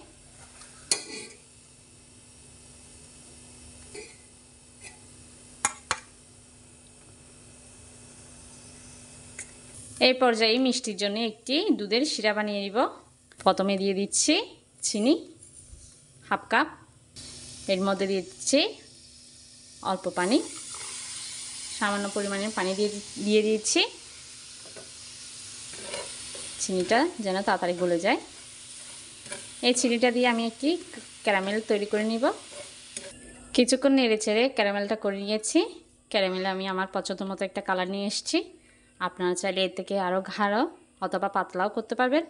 এই পর্যায়ে মিষ্টির জন্য একটি দুধের শিরা বানিয়ে নিব। প্রথমে দিয়ে দিচ্ছি চিনি হাফ কাপ, এর মধ্যে দিয়ে দিচ্ছি অল্প পানি, সামান্য পরিমাণে পানি দিয়ে দিচ্ছি, চিনিটা যেন তাড়াতাড়ি গলে যায়। এই চিনিটা দিয়ে আমি একটি ক্যারামেল তৈরি করে নিব। কিছুক্ষণ নেড়ে চেড়ে ক্যারামেলটা করে নিয়েছি। ক্যারামেলে আমি আমার পছন্দ মতো একটা কালার নিয়ে এসেছি। আপনারা চাইলে এর থেকে আরও গাঢ় অথবা পাতলাও করতে পারবেন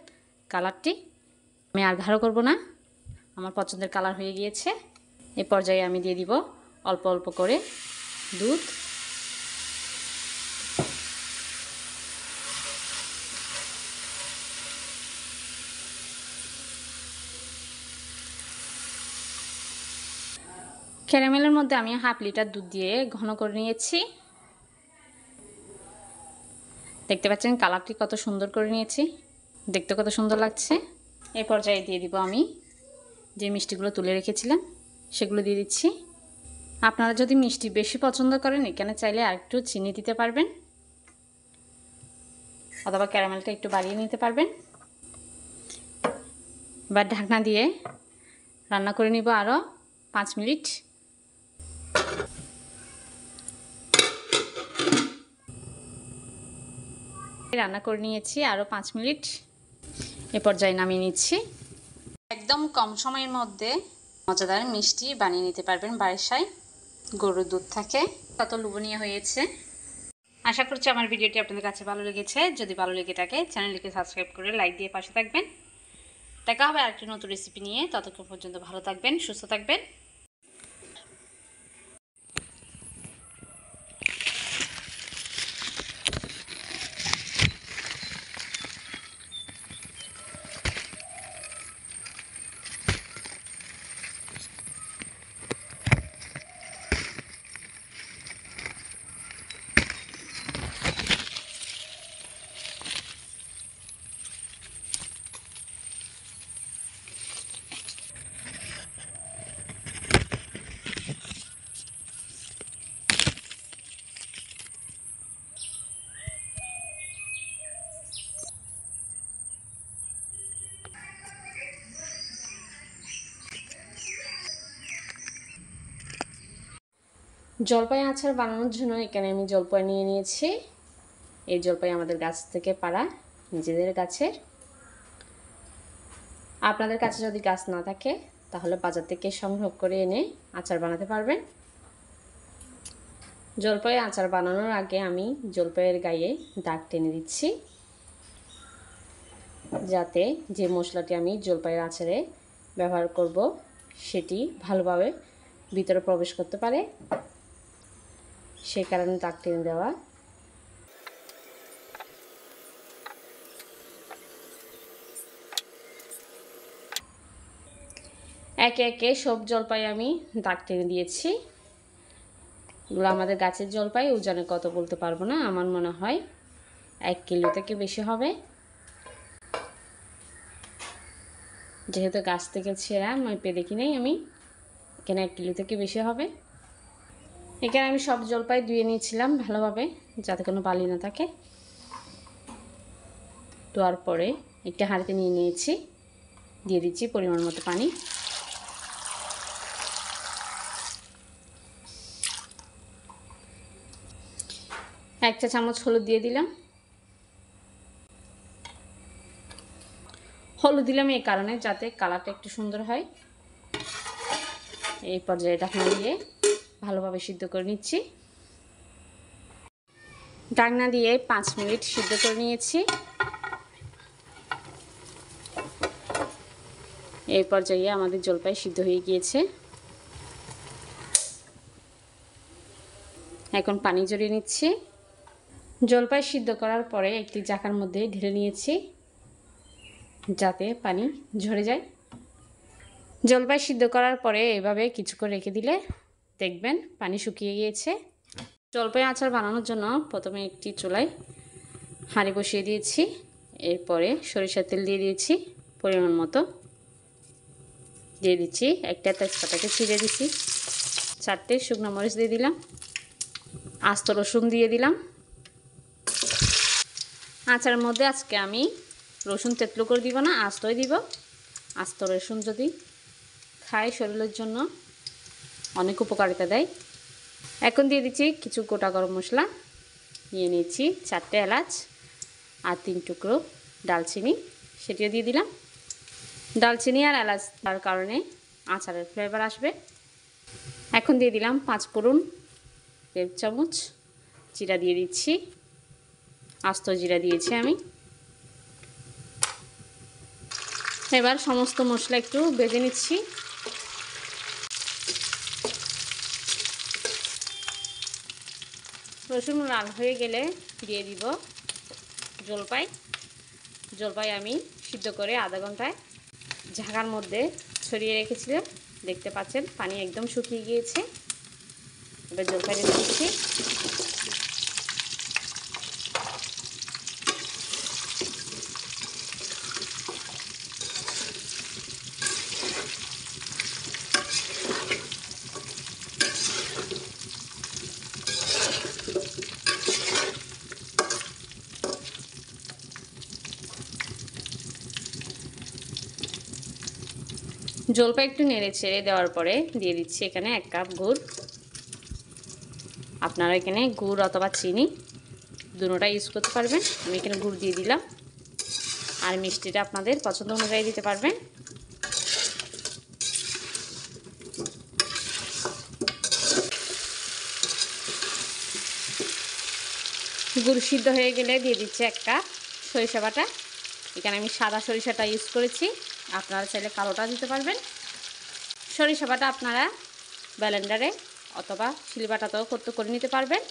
কালারটি। আমি আর গাঢ় করব না, আমার পছন্দের কালার হয়ে গিয়েছে। এই পর্যায়ে আমি দিয়ে দিব অল্প অল্প করে দুধ। ক্যারামেলের মধ্যে আমি হাফ লিটার দুধ দিয়ে ঘন করে নিয়েছি। দেখতে পাচ্ছেন কালারটি কত সুন্দর করে নিয়েছি, দেখতে কত সুন্দর লাগছে। এই পর্যায়ে দিয়ে দিব আমি যে মিষ্টিগুলো তুলে রেখেছিলাম সেগুলো দিয়ে দিচ্ছি। আপনারা যদি মিষ্টি বেশি পছন্দ করেন এখানে চাইলে আরেকটু চিনি দিতে পারবেন অথবা ক্যারামেলটা একটু বাড়িয়ে নিতে পারবেন। এবার ঢাকনা দিয়ে রান্না করে নিব আরও 5 মিনিট। রান্না করে নিয়েছি আরও 5 মিনিট। এ পর্যায়ে নামিয়ে নিচ্ছি। একদম কম সময়ের মধ্যে মজাদার মিষ্টি বানিয়ে নিতে পারবেন বাসায়। গরুর দুধ থাকে, কত লোভনীয় হয়েছে। আশা করছি আমার ভিডিওটি আপনাদের কাছে ভালো লেগেছে। যদি ভালো লেগে থাকে চ্যানেলটিকে সাবস্ক্রাইব করে লাইক দিয়ে পাশে থাকবেন। দেখা হবে আরেকটি নতুন রেসিপি নিয়ে। ততক্ষণ পর্যন্ত ভালো থাকবেন, সুস্থ থাকবেন। জলপাই আচার বানানোর জন্য এখানে আমি জলপাই নিয়ে নিয়েছি। এই জলপাই আমাদের গাছ থেকে পাড়া, নিজেদের গাছের। আপনাদের কাছে যদি গাছ না থাকে তাহলে বাজার থেকে সংগ্রহ করে এনে আচার বানাতে পারবেন। জলপাই আচার বানানোর আগে আমি জলপাইয়ের গায়ে দাগ টেনে দিচ্ছি, যাতে যে মশলাটি আমি জলপাইয়ের আচারে ব্যবহার করব সেটি ভালোভাবে ভিতরে প্রবেশ করতে পারে, সেই কারণে দাগ টেনে দেওয়া। একে একে সব জলপাই আমি দাগ টেনে দিয়েছি। এগুলো আমাদের গাছের জলপাই, ওজনে কত বলতে পারবো না, আমার মনে হয় 1 কিলো থেকে বেশি হবে। যেহেতু গাছ থেকে ছেঁড়া মেপে দেখি নেই আমি, এখানে 1 কিলো থেকে বেশি হবে। এখানে আমি সব জলপাই ধুয়ে নিয়েছিলাম ভালোভাবে, যাতে কোনো বালি না থাকে। ধোয়ার পরে একটা হাঁড়িতে নিয়ে নিয়েছি, দিয়ে দিচ্ছি পরিমাণ মতো পানি। এক চা চামচ হলুদ দিয়ে দিলাম। হলুদ দিলাম এই কারণে যাতে কালারটা একটু সুন্দর হয়। এই পর্যায়ে ঢাকনা দিয়ে ভালোভাবে সিদ্ধ করে নিচ্ছি। ঢাকনা দিয়ে 5 মিনিট সিদ্ধ করে নিয়েছি। এই পর্যায়ে আমাদের জলপাই সিদ্ধ হয়ে গিয়েছে। এখন পানি ঝরিয়ে নিচ্ছি। জলপাই সিদ্ধ করার পরে একটি জাকার মধ্যে ঢেলে নিয়েছি যাতে পানি ঝরে যায়। জলপাই সিদ্ধ করার পরে এভাবে কিছুক্ষণ রেখে দিলে দেখবেন পানি শুকিয়ে গিয়েছে। জলপাই আচার বানানোর জন্য প্রথমে একটি চুলায় হাঁড়ি বসিয়ে দিয়েছি, এরপরে সরিষার তেল দিয়ে দিয়েছি পরিমাণ মতো, দিয়ে দিচ্ছি একটা তেজপাতাকে ছিঁড়ে দিচ্ছি, 4টে শুকনো মরিচ দিয়ে দিলাম, আস্ত রসুন দিয়ে দিলাম। আচারের মধ্যে আজকে আমি রসুন তেঁতলো করে দিব না, আস্তই দিব। আস্ত রসুন যদি খায় শরীরের জন্য অনেক উপকারিতা দেয়। এখন দিয়ে দিচ্ছি কিছু গোটা গরম মশলা, নিয়ে নিয়েছি 4টে এলাচ আর 3 টুকরো ডালচিনি, সেটিও দিয়ে দিলাম। ডালচিনি আর এলাচ তার কারণে আচারের ফ্লেভার আসবে। এখন দিয়ে দিলাম 5 ফোড়ন, 1 চামচ জিরা দিয়ে দিচ্ছি, আস্ত জিরা দিয়েছি আমি। এবার সমস্ত মশলা একটু ভেজে নিচ্ছি। রসুন লাল হয়ে গেলে দিয়ে দিব জলপাই। জলপাই আমি সিদ্ধ করে আধা ঘন্টায় ঝাঁকার মধ্যে ছড়িয়ে রেখেছিলাম, দেখতে পাচ্ছেন পানি একদম শুকিয়ে গিয়েছে। এবার জলপাই দিয়ে দিচ্ছি। জলপাই একটু নেড়ে ছেড়ে দেওয়ার পরে দিয়ে দিচ্ছি এখানে 1 কাপ গুড়। আপনারা এখানে গুড় অথবা চিনি দুটোটা ইউজ করতে পারবেন। আমি এখানে গুড় দিয়ে দিলাম, আর মিষ্টিটা আপনাদের পছন্দ অনুযায়ী দিতে পারবেন। গুড় সিদ্ধ হয়ে গেলে দিয়ে দিচ্ছি 1 কাপ সরিষা বাটা। এখানে আমি সাদা সরিষাটা ইউজ করেছি, আপনারা চাইলে কালোটা দিতে পারবেন। সরিষা বাটা আপনারা ব্লেন্ডারে অথবা শিলবাটাতেও করে নিতে পারবেন।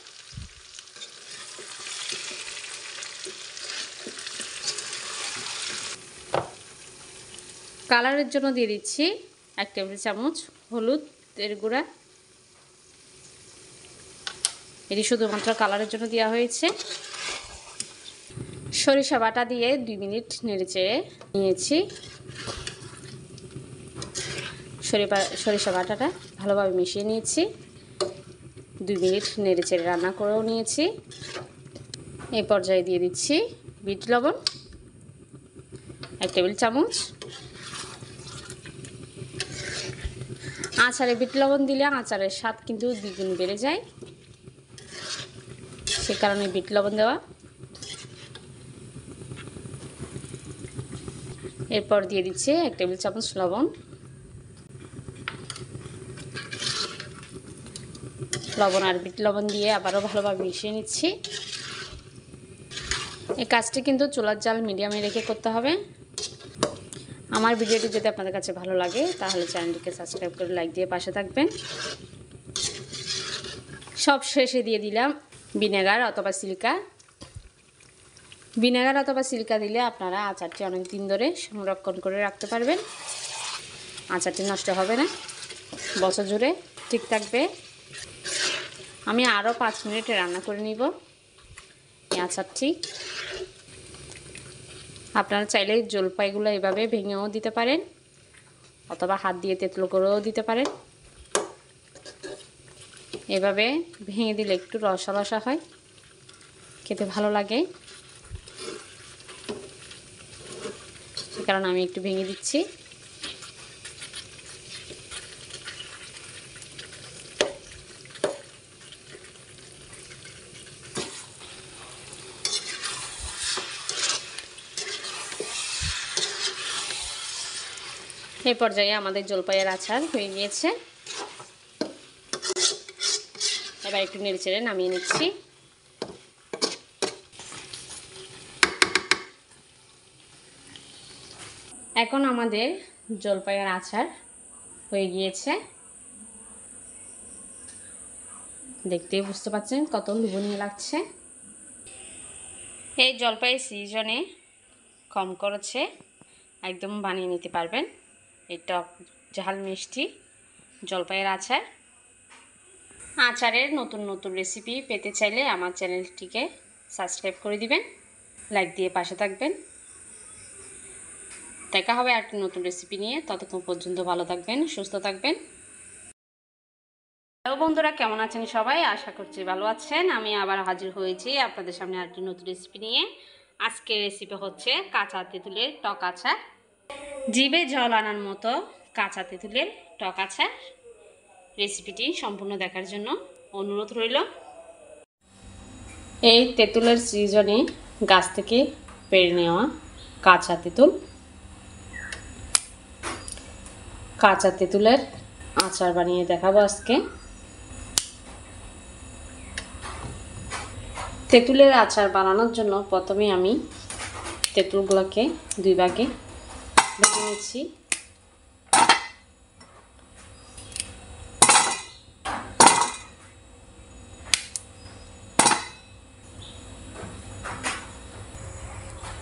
কালারের জন্য দিয়ে দিচ্ছি 1 টেবিল চামচ হলুদের গুঁড়া, এটি শুধুমাত্র কালারের জন্য দেওয়া হয়েছে। সরিষা বাটা দিয়ে 2 মিনিট নেড়েচেড়ে নিয়েছি। সরিষা বাটাটা ভালোভাবে মিশিয়ে নিয়েছি, 2 মিনিট নেড়েচেড়ে রান্না করেও নিয়েছি। এই পর্যায়ে দিয়ে দিচ্ছি বিট লবণ 1 টেবিল চামচ। আচারে বিট লবণ দিলে আচারের স্বাদ কিন্তু দ্বিগুণ বেড়ে যায়, সে কারণে বিট লবণ দেওয়া। এরপর দিয়ে দিচ্ছি 1 টেবিল চামচ লবণ। লবণ আর বিট লবণ দিয়ে আবারও ভালোভাবে মিশিয়ে নিচ্ছি। এই কাজটি কিন্তু চুলার জাল মিডিয়ামে রেখে করতে হবে। আমার ভিডিওটি যদি আপনাদের কাছে ভালো লাগে তাহলে চ্যানেলটিকে সাবস্ক্রাইব করে লাইক দিয়ে পাশে থাকবেন। সব শেষে দিয়ে দিলাম ভিনেগার অথবা সিলিকা। ভিনেগার অথবা সিলিকা দিলে আপনারা আচারটি অনেক দিন ধরে সংরক্ষণ করে রাখতে পারবেন, আচারটি নষ্ট হবে না, বছর জুড়ে ঠিক থাকবে। আমি আরও 5 মিনিটে রান্না করে নিব এই আচারটি। আপনারা চাইলে জলপাইগুলো এভাবে ভেঙেও দিতে পারেন অথবা হাত দিয়ে তেঁতলো করেও দিতে পারেন। এভাবে ভেঙে দিলে একটু রসা রসা হয়, খেতে ভালো লাগে, সে কারণে আমি একটু ভেঙে দিচ্ছি। এই পর্যায়ে আমাদের জলপাইয়ের আচার হয়ে গিয়েছে। এবার একটু নেড়েচেড়ে নামিয়ে নিচ্ছি। এখন আমাদের জলপাইয়ের আচার হয়ে গিয়েছে, দেখতেই বুঝতে পারছেন কত লোভনীয় লাগছে। এই জলপাই সিজনে কম খরচে একদম বানিয়ে নিতে পারবেন এই টক ঝাল মিষ্টি জলপাইয়ের আচার। আচারের নতুন নতুন রেসিপি পেতে চাইলে আমার চ্যানেলটিকে সাবস্ক্রাইব করে দিবেন, লাইক দিয়ে পাশে থাকবেন। দেখা হবে আরেকটি নতুন রেসিপি নিয়ে, ততক্ষণ পর্যন্ত ভালো থাকবেন, সুস্থ থাকবেন। হ্যালো বন্ধুরা, কেমন আছেন সবাই? আশা করছি ভালো আছেন। আমি আবার হাজির হয়েছি আপনাদের সামনে আরেকটি নতুন রেসিপি নিয়ে। আজকের রেসিপি হচ্ছে কাঁচা তেঁতুলের টক আচার। জিভে জল আনার মতো কাঁচা তেঁতুলের টক আচার। রেসিপিটি সম্পূর্ণ দেখার জন্য অনুরোধ রইল। এই তেঁতুলের সিজনে গাছ থেকে পেড়ে নেওয়া কাঁচা তেঁতুল, কাঁচা তেঁতুলের আচার বানিয়ে দেখাবো আজকে। তেঁতুলের আচার বানানোর জন্য প্রথমে আমি তেঁতুলগুলোকে দুই ভাগে ভেজে নিচ্ছি।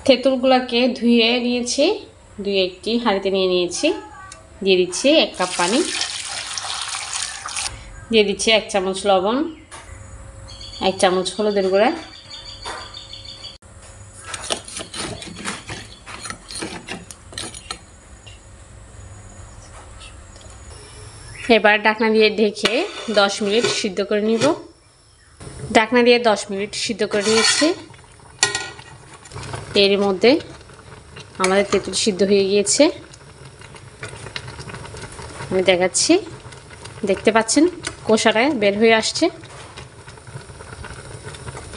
তেঁতুলগুলোকে ধুয়ে নিয়েছি, ধুয়ে একটি হাঁড়িতে নিয়ে নিয়েছি। দিয়ে দিচ্ছি 1 কাপ পানি, দিয়ে দিচ্ছি 1 চামচ লবণ, 1 চামচ হলুদের গুঁড়া, এবার ঢাকনা দিয়ে ঢেকে 10 মিনিট সিদ্ধ করে নিব। ঢাকনা দিয়ে 10 মিনিট সিদ্ধ করে নিয়েছি। এর মধ্যে আমাদের তেঁতুল সিদ্ধ হয়ে গিয়েছে, আমি দেখাচ্ছি। দেখতে পাচ্ছেন কোষাটা বের হয়ে আসছে,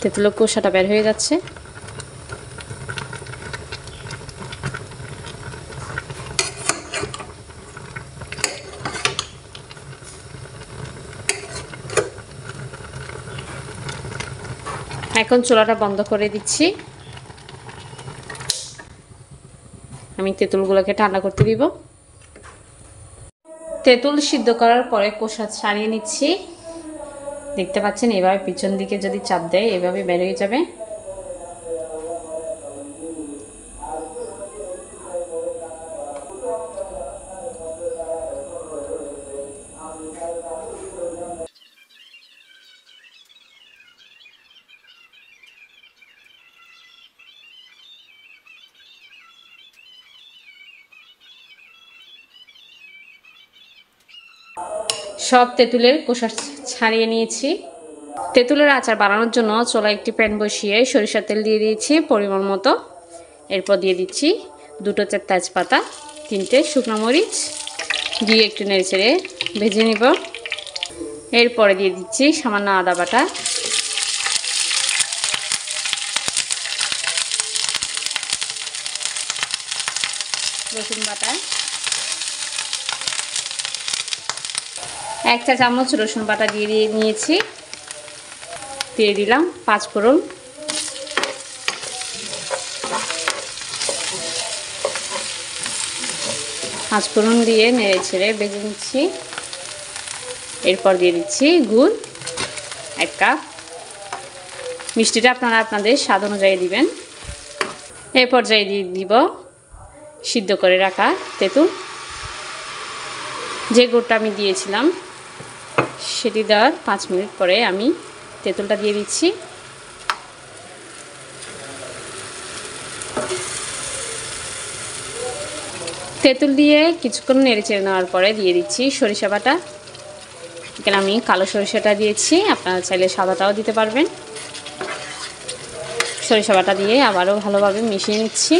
তেঁতুলের কোষাটা বের হয়ে যাচ্ছে। এখন চুলাটা বন্ধ করে দিচ্ছি। আমি তেঁতুলগুলোকে ঠান্ডা করতে দিব। তেঁতুল সিদ্ধ করার পরে কোষা ছাড়িয়ে নিচ্ছি। দেখতে পাচ্ছেন এভাবে পিছন দিকে যদি চাপ দেয় এভাবে বের হয়ে যাবে। সব তেঁতুলের কোষা ছাড়িয়ে নিয়েছি। তেঁতুলের আচার বানানোর জন্য চুলায় একটি প্যান বসিয়ে সরিষার তেল দিয়ে দিয়েছি পরিমাণ মতো। এরপর দিয়ে দিচ্ছি 2টো তেজপাতা, 3টে শুকনো মরিচ দিয়ে একটু নেড়েচেড়ে ভেজে নিব। এরপরে দিয়ে দিচ্ছি সামান্য আদা বাটা, রসুন বাটা, 1 চা চামচ রসুন বাটা দিয়ে নিয়েছি। দিয়ে দিলাম 5 ফোড়ন, দিয়ে নেড়ে ছেড়ে ভেজে নিচ্ছি। এরপর দিয়ে দিচ্ছি গুড় 1 কাপ, মিষ্টিটা আপনারা আপনাদের স্বাদ অনুযায়ী দিবেন। এই পর্যায়ে দিয়ে দিব সিদ্ধ করে রাখা তেঁতুল। যে গুড়টা আমি দিয়েছিলাম সেটি দেওয়ার 5 মিনিট পরে আমি তেঁতুলটা দিয়ে দিচ্ছি। তেঁতুল দিয়ে কিছুক্ষণ নেড়েচেড়ে নেওয়ার পরে দিয়ে দিচ্ছি সরিষা বাটা। এখানে আমি কালো সরিষাটা দিয়েছি, আপনারা চাইলে সাদাটাও দিতে পারবেন। সরিষা বাটা দিয়ে আবারও ভালোভাবে মিশিয়ে নিচ্ছি।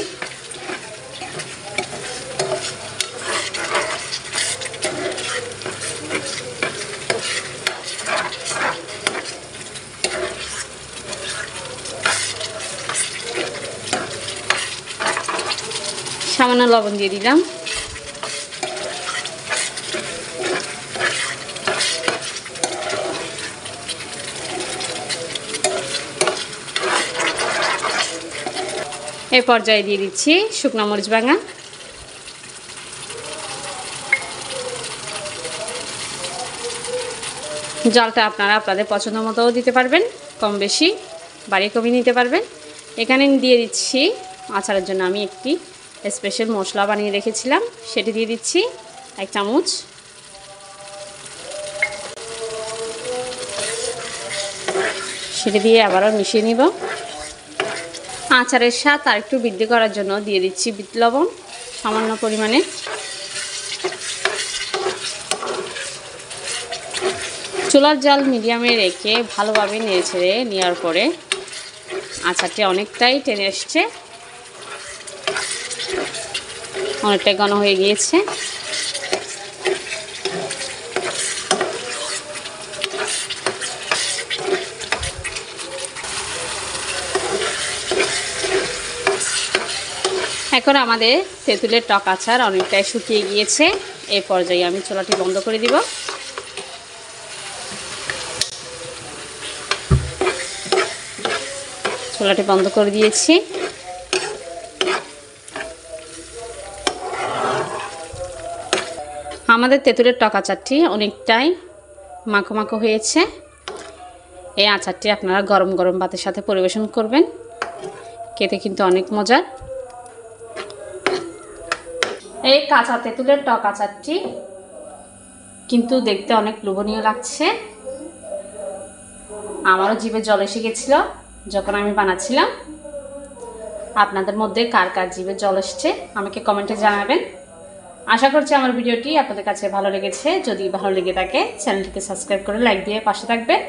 সামান্য লবণ দিয়ে দিলাম। এই পর্যায়ে দিয়ে দিচ্ছি শুকনো মরিচ ভাঙা, জলটা আপনারা আপনাদের পছন্দ মতো দিতে পারবেন, কম বেশি বাড়িয়ে কমিয়ে নিতে পারবেন। এখানে দিয়ে দিচ্ছি আচারের জন্য আমি একটি স্পেশাল মশলা বানিয়ে রেখেছিলাম, সেটি দিয়ে দিচ্ছি 1 চামচ। সেটি দিয়ে আবারও মিশিয়ে নিব। আচারের স্বাদ আর একটু বৃদ্ধি করার জন্য দিয়ে দিচ্ছি বিট লবণ সামান্য পরিমাণে। চুলার জাল মিডিয়ামে রেখে ভালোভাবে নেড়েচেড়ে নেওয়ার পরে আচারটি অনেকটাই টেনে এসছে, অনেকটাই ঘন হয়ে গিয়েছে। এখন আমাদের তেঁতুলের টক আচার অনেকটাই শুকিয়ে গিয়েছে। এই পর্যায়ে আমি চুলাটি বন্ধ করে দিব। চুলাটি বন্ধ করে দিয়েছি। আমাদের তেঁতুলের টক আচারটি অনেকটাই মাখো মাখো হয়েছে। এই আচারটি আপনারা গরম গরম ভাতের সাথে পরিবেশন করবেন, খেতে কিন্তু অনেক মজার। এই কাঁচা তেঁতুলের টক আচারটি কিন্তু দেখতে অনেক লোভনীয় লাগছে। আমারও জিভে জল এসে গেছিল যখন আমি বানাচ্ছিলাম। আপনাদের মধ্যে কার কার জিভে জল এসছে আমাকে কমেন্টে জানাবেন। আশা করছি আমার ভিডিওটি আপনাদের কাছে ভালো লেগেছে। যদি ভালো লেগে থাকে চ্যানেলটিকে সাবস্ক্রাইব করে লাইক দিয়ে পাশে থাকবেন।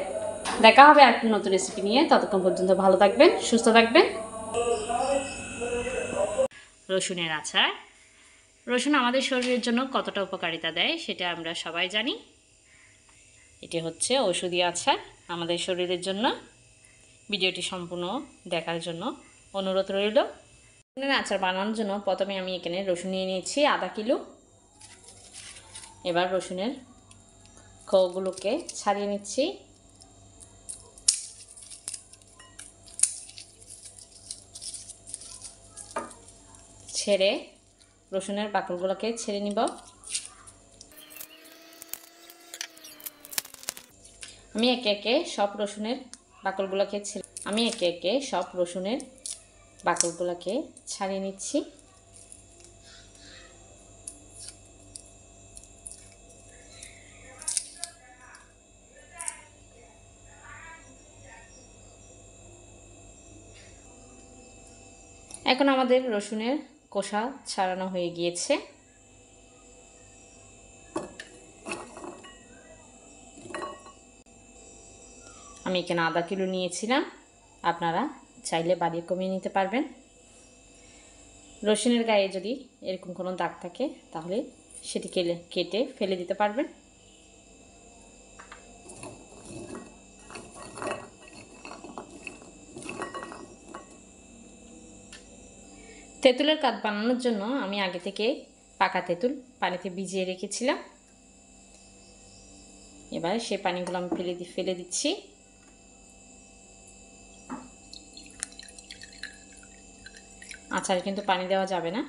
দেখা হবে আর একটা নতুন রেসিপি নিয়ে। ততক্ষণ পর্যন্ত ভালো থাকবেন, সুস্থ থাকবেন। রসুনের আচার। রসুন আমাদের শরীরের জন্য কতটা উপকারিতা দেয় সেটা আমরা সবাই জানি। এটি হচ্ছে ঔষধি আচার আমাদের শরীরের জন্য। ভিডিওটি সম্পূর্ণ দেখার জন্য অনুরোধ রইল। রসুনের আচার বানানোর জন্য প্রথমে আমি এখানে রসুন নিয়ে নিয়েছি আধা কিলো। এবার রসুনের কোয়াগুলোকে ছাড়িয়ে নিচ্ছি। ছেড়ে রসুনের বাকলগুলোকে ছেড়ে নিব। আমি একে একে সব রসুনের বাকলগুলোকে ছাড়িয়ে নিচ্ছি। এখন আমাদের রসুনের কোষা ছাড়ানো হয়ে গিয়েছে। আমি এখানে আধা কিলো নিয়েছিলাম, আপনারা চাইলে বাড়িয়ে কমিয়ে নিতে পারবেন। রসুনের গায়ে যদি এরকম কোনো দাগ থাকে তাহলে সেটি কেটে ফেলে দিতে পারবেন। তেঁতুলের কাঠ বানানোর জন্য আমি আগে থেকে পাকা তেঁতুল পানিতে ভিজিয়ে রেখেছিলাম। এবার সেই পানিগুলো আমি ফেলে দিচ্ছি। আচারে কিন্তু পানি দেওয়া যাবে না,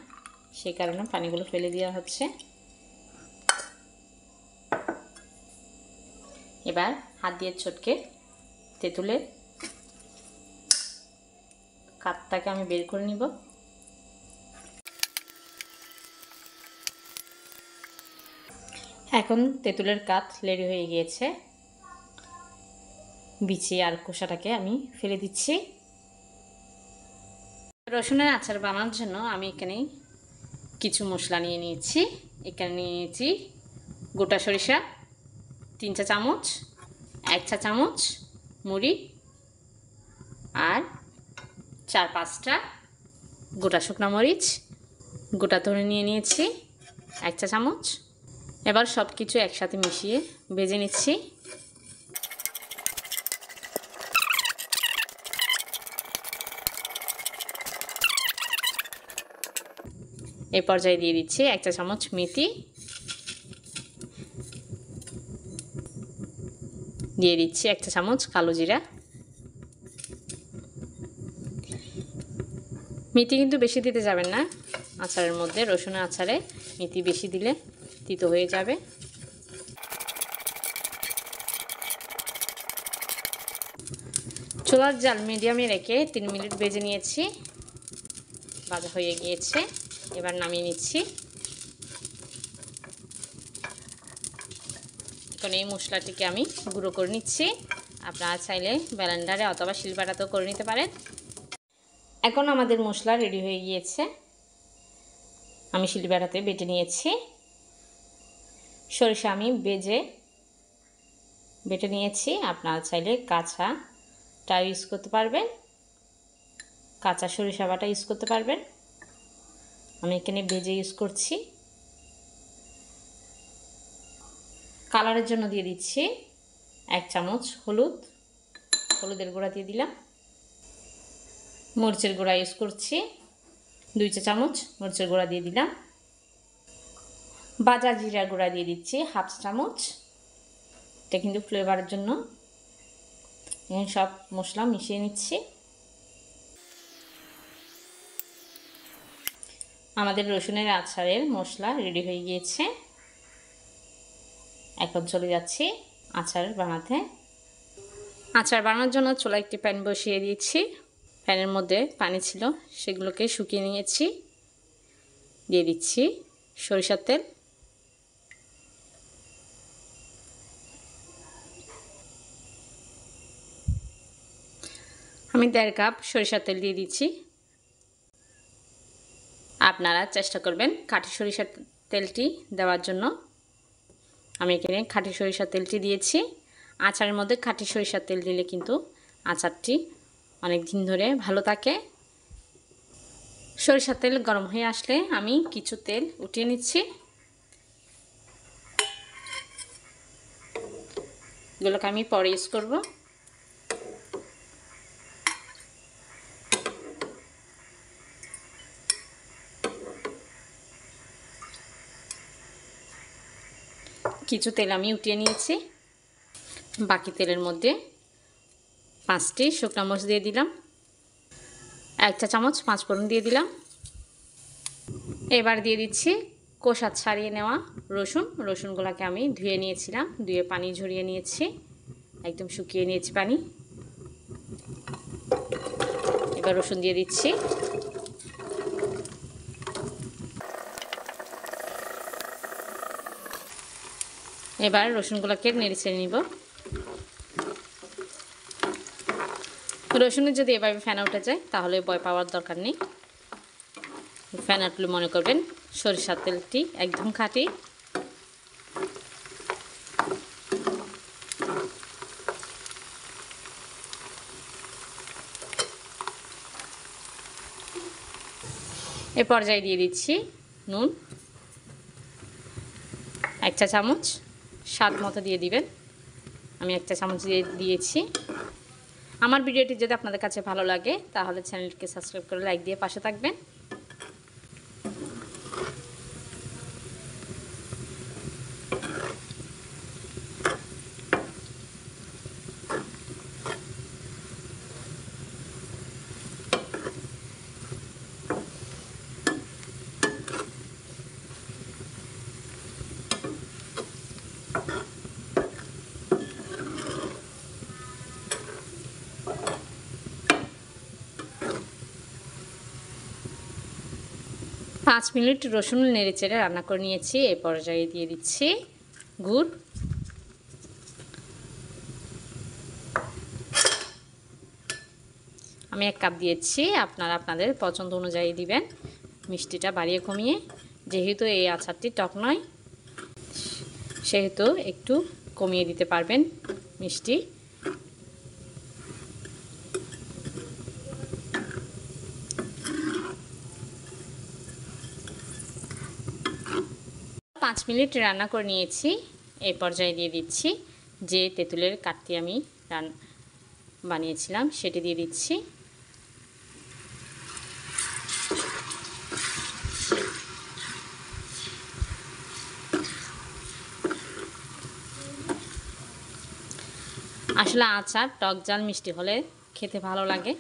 সেই কারণে পানিগুলো ফেলে দেওয়া হচ্ছে। এবার হাত দিয়ে চটকে তেঁতুলের কাঠটাকে আমি বের করে নিব। এখন তেঁতুলের কাঠ রেডি হয়ে গিয়েছে। বিচি আর খোসাটাকে আমি ফেলে দিচ্ছি। রসুনের আচার বানানোর জন্য আমি এখানে কিছু মশলা নিয়ে নিয়েছি। এখানে নিয়ে নিয়েছি গোটা সরিষা 3 চা চামচ, 1 চা চামচ মুড়ি আর 4-5টা গোটা শুকনো মরিচ, গোটা ধনে নিয়ে নিয়েছি 1 চা চামচ। এবার সব কিছু একসাথে মিশিয়ে ভেজে নিচ্ছি। এই পর্যায়ে দিয়ে দিচ্ছি 1 চা চামচ মেথি, দিয়ে দিচ্ছি 1 চা চামচ কালো জিরা। মেথি কিন্তু বেশি দিতে যাবেন না আচারের মধ্যে। রসুনের আচারে মেথি বেশি দিলে তিতো হয়ে যাবে। চুলার জাল মিডিয়ামে রেখে 3 মিনিট ভেজে নিয়েছি। ভাজা হয়ে গিয়েছে, এবার নামিয়ে নিচ্ছি। এখন এই মশলাটিকে আমি গুঁড়ো করে নিচ্ছি। আপনারা চাইলে ব্লেন্ডারে অথবা শিলপাটাতেও করে নিতে পারেন। এখন আমাদের মশলা রেডি হয়ে গিয়েছে। আমি শিলপাটাতে বেটে নিয়েছি। সরিষা আমি বেটে নিয়েছি। আপনারা চাইলে কাঁচাটা ইউজ করতে পারবেন, কাঁচা সরিষা বাটা ইউজ করতে পারবেন। আমি এখানে ভেজে ইউজ করছি। কালারের জন্য দিয়ে দিচ্ছি 1 চামচ হলুদের গুঁড়া দিয়ে দিলাম। মরিচের গুঁড়া ইউজ করছি 2 চা চামচ, মরিচের গুঁড়া দিয়ে দিলাম। ভাজা জিরা গুঁড়া দিয়ে দিচ্ছি 1/2 চামচ। এটা কিন্তু ফ্লেভারের জন্য। এখন সব মশলা মিশিয়ে নিচ্ছি। আমাদের রসুনের আচারের মশলা রেডি হয়ে গিয়েছে। এখন চলে যাচ্ছি আচার বানাতে। আচার বানানোর জন্য চুলায় একটি প্যান বসিয়ে দিয়েছি। প্যানের মধ্যে পানি ছিল, সেগুলোকে শুকিয়ে নিয়েছি। দিয়ে দিচ্ছি সরিষার তেল। আমি 1.5 কাপ সরিষার তেল দিয়ে দিচ্ছি। আপনারা চেষ্টা করবেন খাঁটি সরিষার তেলটি দেওয়ার জন্য। আমি এখানে খাঁটি সরিষার তেলটি দিয়েছি। আচারের মধ্যে খাঁটি সরিষার তেল দিলে কিন্তু আচারটি অনেক দিন ধরে ভালো থাকে। সরিষার তেল গরম হয়ে আসলে আমি কিছু তেল উঠিয়ে নিচ্ছি। এগুলোকে আমি পরে ইউজ করব। কিছু তেল আমি উঠিয়ে নিয়েছি। বাকি তেলের মধ্যে 5টি শুকনো মরিচ দিয়ে দিলাম। 1 চা চামচ 5 ফোড়ন দিয়ে দিলাম। এবার দিয়ে দিচ্ছি কোষা ছাড়িয়ে নেওয়া রসুনগুলোকে আমি ধুয়ে নিয়েছিলাম, ধুয়ে পানি ঝরিয়ে নিয়েছি, একদম শুকিয়ে নিয়েছি পানি। এবার রসুন দিয়ে দিচ্ছি। এবার রসুনগুলোকে নেড়ে ছেড়ে নিব। রসুনের যদি এভাবে ফেনা উঠে যায় তাহলে ভয় পাওয়ার দরকার নেই। ফেনা উঠলে মনে করবেন সরিষার তেলটি একদম খাঁটি। এ পর্যায়ে দিয়ে দিচ্ছি নুন 1 চা চামচ, স্বাদ মতো দিয়ে দিবেন। আমি 1 চা চামচ দিয়েছি। আমার ভিডিওটি যদি আপনাদের কাছে ভালো লাগে তাহলে চ্যানেলটিকে সাবস্ক্রাইব করে লাইক দিয়ে পাশে থাকবেন। পাঁচ মিনিট রসুন নেড়েচেড়ে রান্না করে নিয়েছি। এই পর্যায়ে দিয়ে দিচ্ছি গুড়। আমি 1 কাপ দিয়েছি, আপনারা আপনাদের পছন্দ অনুযায়ী দিবেন, মিষ্টিটা বাড়িয়ে কমিয়ে। যেহেতু এই আচারটি টক নয় সেহেতু একটু কমিয়ে দিতে পারবেন মিষ্টি। পাঁচ মিনিট রান্না করে নিয়েছি। এই পর্যায়ে দিয়ে দিচ্ছি যে তেঁতুলের কাঠটি আমি বানিয়েছিলাম সেটি দিয়ে দিচ্ছি। আসলে আচার টক ঝাল মিষ্টি হলে খেতে ভালো লাগে,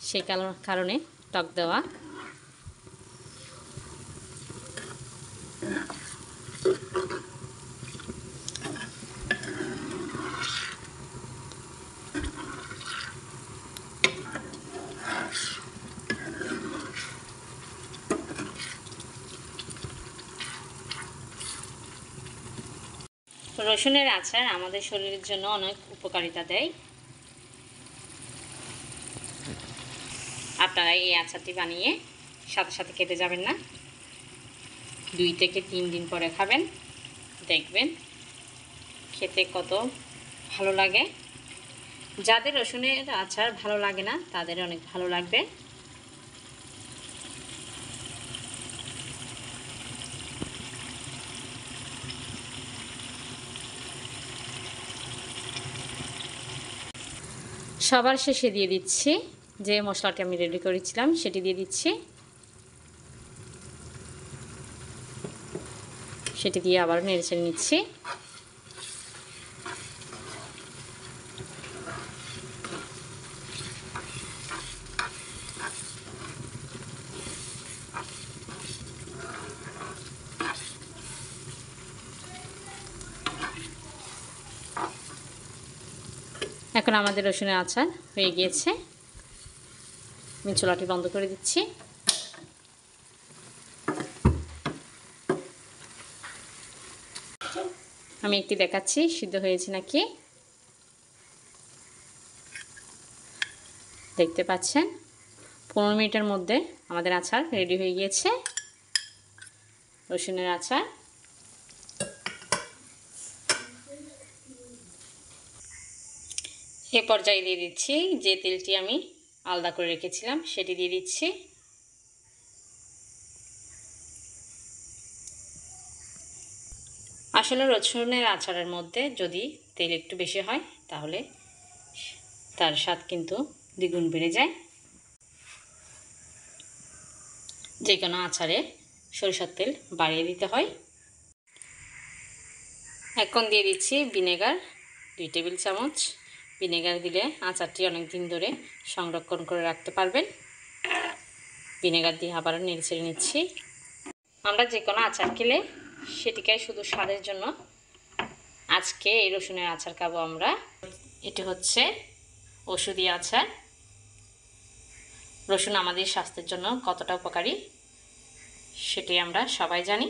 সেই কারণে টক দেওয়া। রসুনের আচার আমাদের শরীরের জন্য অনেক উপকারিতা দেয়। আপনারা এই আচারটি বানিয়ে সাথে সাথে খেতে যাবেন না, 2 থেকে 3 দিন পরে খাবেন, দেখবেন খেতে কত ভালো লাগে। যাদের রসুনের আচার ভালো লাগে না তাদের অনেক ভালো লাগবে। সবার শেষে দিয়ে দিচ্ছি যে মশলাটি আমি রেডি করেছিলাম, সেটি দিয়ে দিচ্ছি। সেটি দিয়ে আবার নেড়েচেড়ে নিচ্ছি। এখন আমাদের রসুনের আচার হয়ে গিয়েছে। আমি চুলাটি বন্ধ করে দিচ্ছি। আমি একটি দেখাচ্ছি সিদ্ধ হয়েছে নাকি। দেখতে পাচ্ছেন 15 মিনিটের মধ্যে আমাদের আচার রেডি হয়ে গিয়েছে, রসুনের আচার। এ পর্যায়ে দিয়ে দিচ্ছি যে তেলটি আমি আলাদা করে রেখেছিলাম, সেটি দিয়ে দিচ্ছি। আসলে রসুনের আচারের মধ্যে যদি তেল একটু বেশি হয় তাহলে তার স্বাদ কিন্তু দ্বিগুণ বেড়ে যায়। যে কোনো আচারে সরিষার তেল বাড়িয়ে দিতে হয়। এখন দিয়ে দিচ্ছি ভিনেগার 2 টেবিল চামচ। ভিনেগার দিলে আচারটি অনেক দিন ধরে সংরক্ষণ করে রাখতে পারবেন। ভিনেগার দিয়ে আবারও নেড়েচেড়ে নিচ্ছি। আমরা যে কোনো আচার খেলে সেটিকে শুধু স্বাদের জন্য আজকে এই রসুনের আচার খাবো আমরা। এটি হচ্ছে ঔষধি আচার। রসুন আমাদের স্বাস্থ্যের জন্য কতটা উপকারী সেটি আমরা সবাই জানি।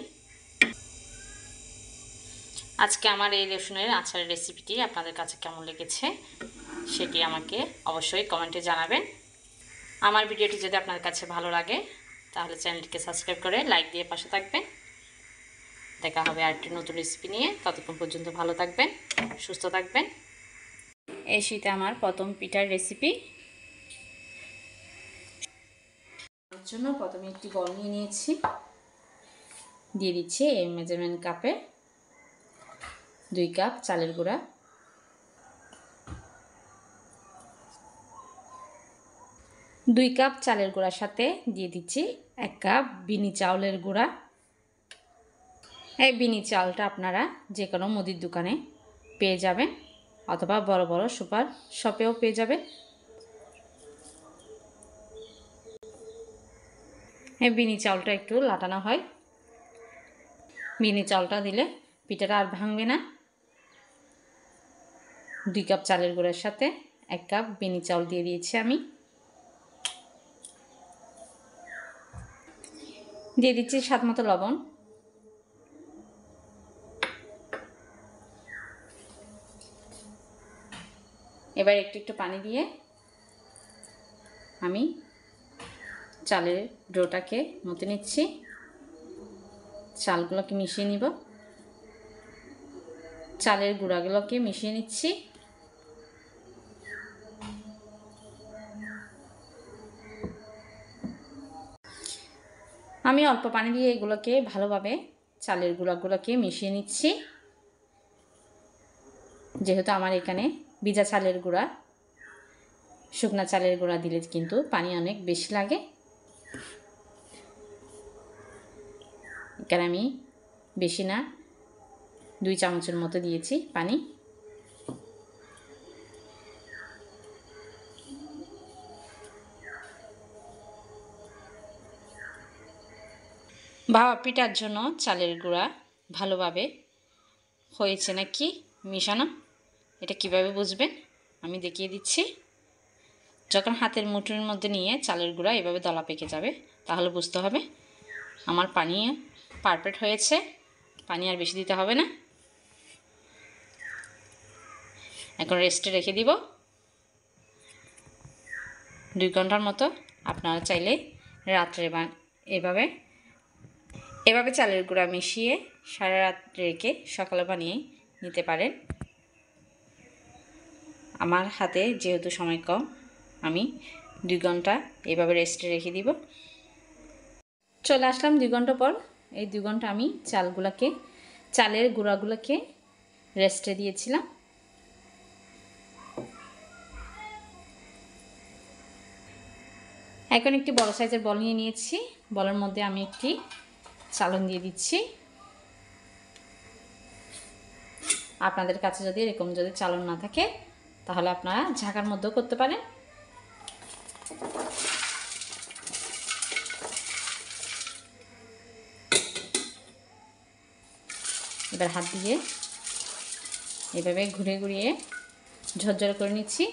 আজকে আমার এই রসুনের আচারের রেসিপিটি আপনাদের কাছে কেমন লেগেছে সেটি আমাকে অবশ্যই কমেন্টে জানাবেন। আমার ভিডিওটি যদি আপনাদের কাছে ভালো লাগে তাহলে চ্যানেলটিকে সাবস্ক্রাইব করে লাইক দিয়ে পাশে থাকবেন। দেখা হবে আরেকটি নতুন রেসিপি নিয়ে। ততক্ষণ পর্যন্ত ভালো থাকবেন, সুস্থ থাকবেন। এই শীতে আমার প্রথম পিঠার রেসিপি। এর জন্য প্রথমে একটি বল নিয়ে নিয়েছি, দিয়ে দিচ্ছি এই মেজারমেন্ট কাপে 2 কাপ চালের গুঁড়া, 2 কাপ চালের গুঁড়ার সাথে দিয়ে দিচ্ছি 1 কাপ বিনি চাউলের গুঁড়া। এই বিনি চালটা আপনারা যে কোনো মুদির দোকানে পেয়ে যাবেন অথবা বড় বড় সুপার শপেও পেয়ে যাবেন। এই বিনি চাউলটা একটু লাটানো হয়। বিনি চাউলটা দিলে পিঠাটা আর ভাঙবে না। 2 কাপ চালের গুঁড়ার সাথে 1 কাপ বিনি চাউল দিয়ে দিয়েছি আমি। দিয়ে দিচ্ছি স্বাদ মতো লবণ। এবার একটু একটু পানি দিয়ে আমি চালের ডোটাকে মতে নিচ্ছি। চালগুলোকে মিশিয়ে নিব, চালের গুঁড়াগুলোকে মিশিয়ে নিচ্ছি। আমি অল্প পানি দিয়ে এগুলোকে ভালোভাবে চালের গুঁড়াগুলোকে মিশিয়ে নিচ্ছি। যেহেতু আমার এখানে ভিজা চালের গুঁড়া, শুকনা চালের গুঁড়া দিলে কিন্তু পানি অনেক বেশি লাগে। এখানে আমি বেশি না 2 চামচের মতো দিয়েছি পানি। ভাপা পিঠার জন্য চালের গুঁড়া ভালোভাবে হয়েছে নাকি মিশানো এটা কিভাবে বুঝবেন আমি দেখিয়ে দিচ্ছি। যখন হাতের মুঠোর মধ্যে নিয়ে চালের গুঁড়া এভাবে দলা পেকে যাবে তাহলে বুঝতে হবে আমার পানি পারফেক্ট হয়েছে, পানি আর বেশি দিতে হবে না। এখন রেস্টে রেখে দিব 2 ঘন্টার মতো। আপনারা চাইলে রাত্রে এভাবে চালের গুঁড়া মিশিয়ে সারা রাত রেখে সকালে বানিয়ে নিতে পারেন। আমার হাতে যেহেতু সময় কম, আমি 2 ঘন্টা এভাবে রেস্টে রেখে দিব। চলে আসলাম 2 ঘন্টা পর। এই 2 ঘন্টা আমি চালের গুঁড়াগুলোকে রেস্টে দিয়েছিলাম। এখন একটি বড় সাইজের বল নিয়ে নিয়েছি। বলের মধ্যে আমি একটি চালন দিয়ে দিচ্ছি। আপনাদের কাছে যদি এরকম চালন না থাকে তাহলে আপনারা ঝাঁকার মধ্যেও করতে পারেন। এবার হাত দিয়ে এভাবে ঘুরে ঘুরিয়ে ঝরঝরে করে নিচ্ছি,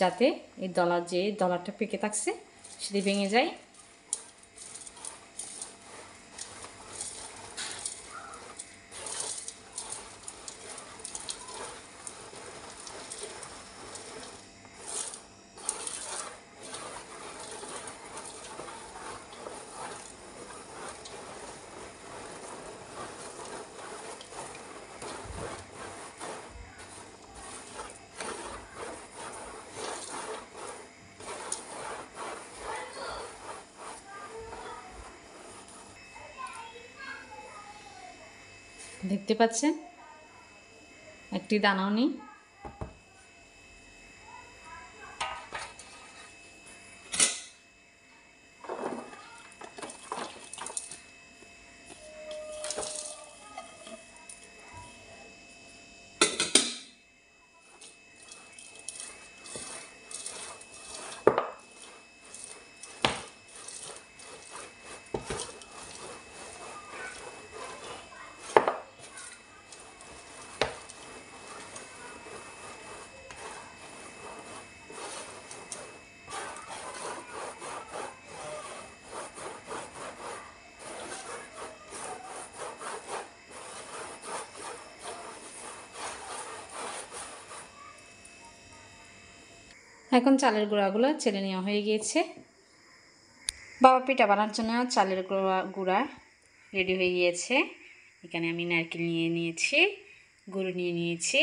যাতে এই দলারটা পেকে থাকছে সেটি ভেঙে যায়। দেখতে পাচ্ছেন একটি দানাও নেই। এখন চালের গুঁড়াগুলো চেলে নেওয়া হয়ে গিয়েছে। বাবা পিঠা বানানোর জন্য চালের গুঁড়া রেডি হয়ে গিয়েছে। এখানে আমি নারকেল নিয়ে নিয়েছি, গুঁড়ো নিয়ে নিয়েছি।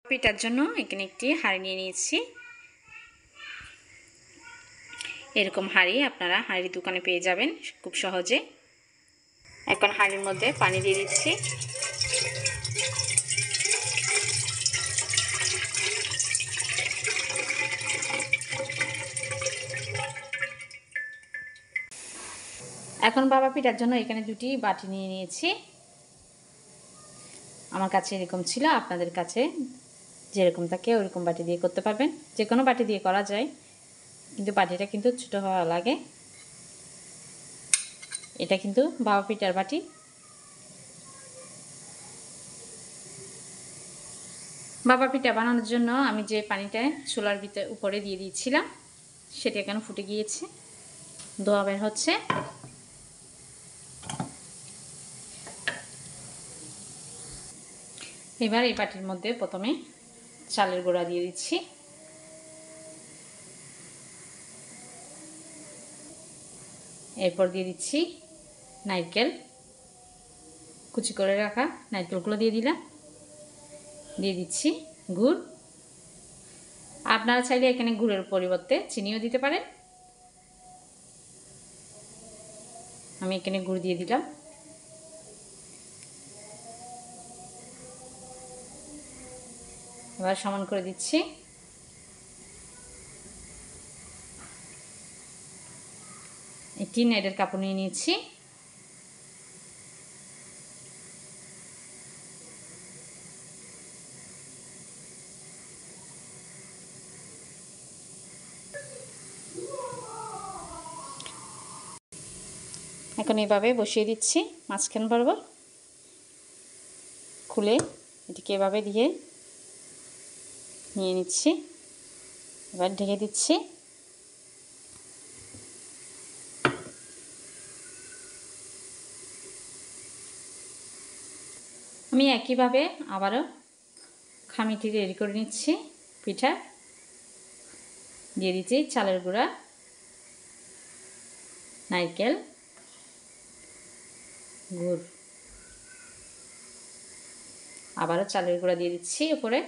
পিঠার জন্য এখানে একটি হাঁড়ি নিয়ে নিয়েছি। এরকম হাঁড়ি আপনারা হাঁড়ির দোকানে পেয়ে যাবেন খুব সহজে। এখন হাঁড়ির মধ্যে পানি দিয়ে দিচ্ছি। এখন বাবা পিঠার জন্য এখানে 2টি বাটি নিয়ে নিয়েছি। আমার কাছে এরকম ছিল, আপনাদের কাছে যেরকম থাকে ওরকম বাটি দিয়ে করতে পারবেন। যে কোনো বাটি দিয়ে করা যায়, কিন্তু বাটিটা কিন্তু ছোটো হওয়া লাগে। এটা কিন্তু বাবা পিঠার বাটি। বাবা পিঠা বানানোর জন্য আমি যে পানিটা চুলার উপরে দিয়ে দিয়েছিলাম সেটা এখানে ফুটে গিয়েছে, ধোঁয়া বের হচ্ছে। এবার এই বাটির মধ্যে প্রথমে চালের গুঁড়া দিয়ে দিচ্ছি। এরপর দিয়ে দিচ্ছি নারকেল, কুচি করে রাখা নারকেলগুলো দিয়ে দিলাম। দিয়ে দিচ্ছি গুড়। আপনারা চাইলে এখানে গুড়ের পরিবর্তে চিনিও দিতে পারেন। আমি এখানে গুড় দিয়ে দিলাম। এবার সমান করে দিচ্ছি। একটি নেটের কাপড় নিয়ে নিয়েছি। এখন এভাবে বসিয়ে দিচ্ছি মাঝখান বরাবর, খুলে এটিকে এভাবে দিয়ে নিয়ে নিচ্ছি। এবার ঢেকে দিচ্ছি। আমি একইভাবে আবারও খামিটি রেডি করে নিচ্ছি। পিঠা দিয়ে দিচ্ছি চালের গুঁড়া, নারকেল, গুড়, আবারও চালের গুঁড়া দিয়ে দিচ্ছি উপরে।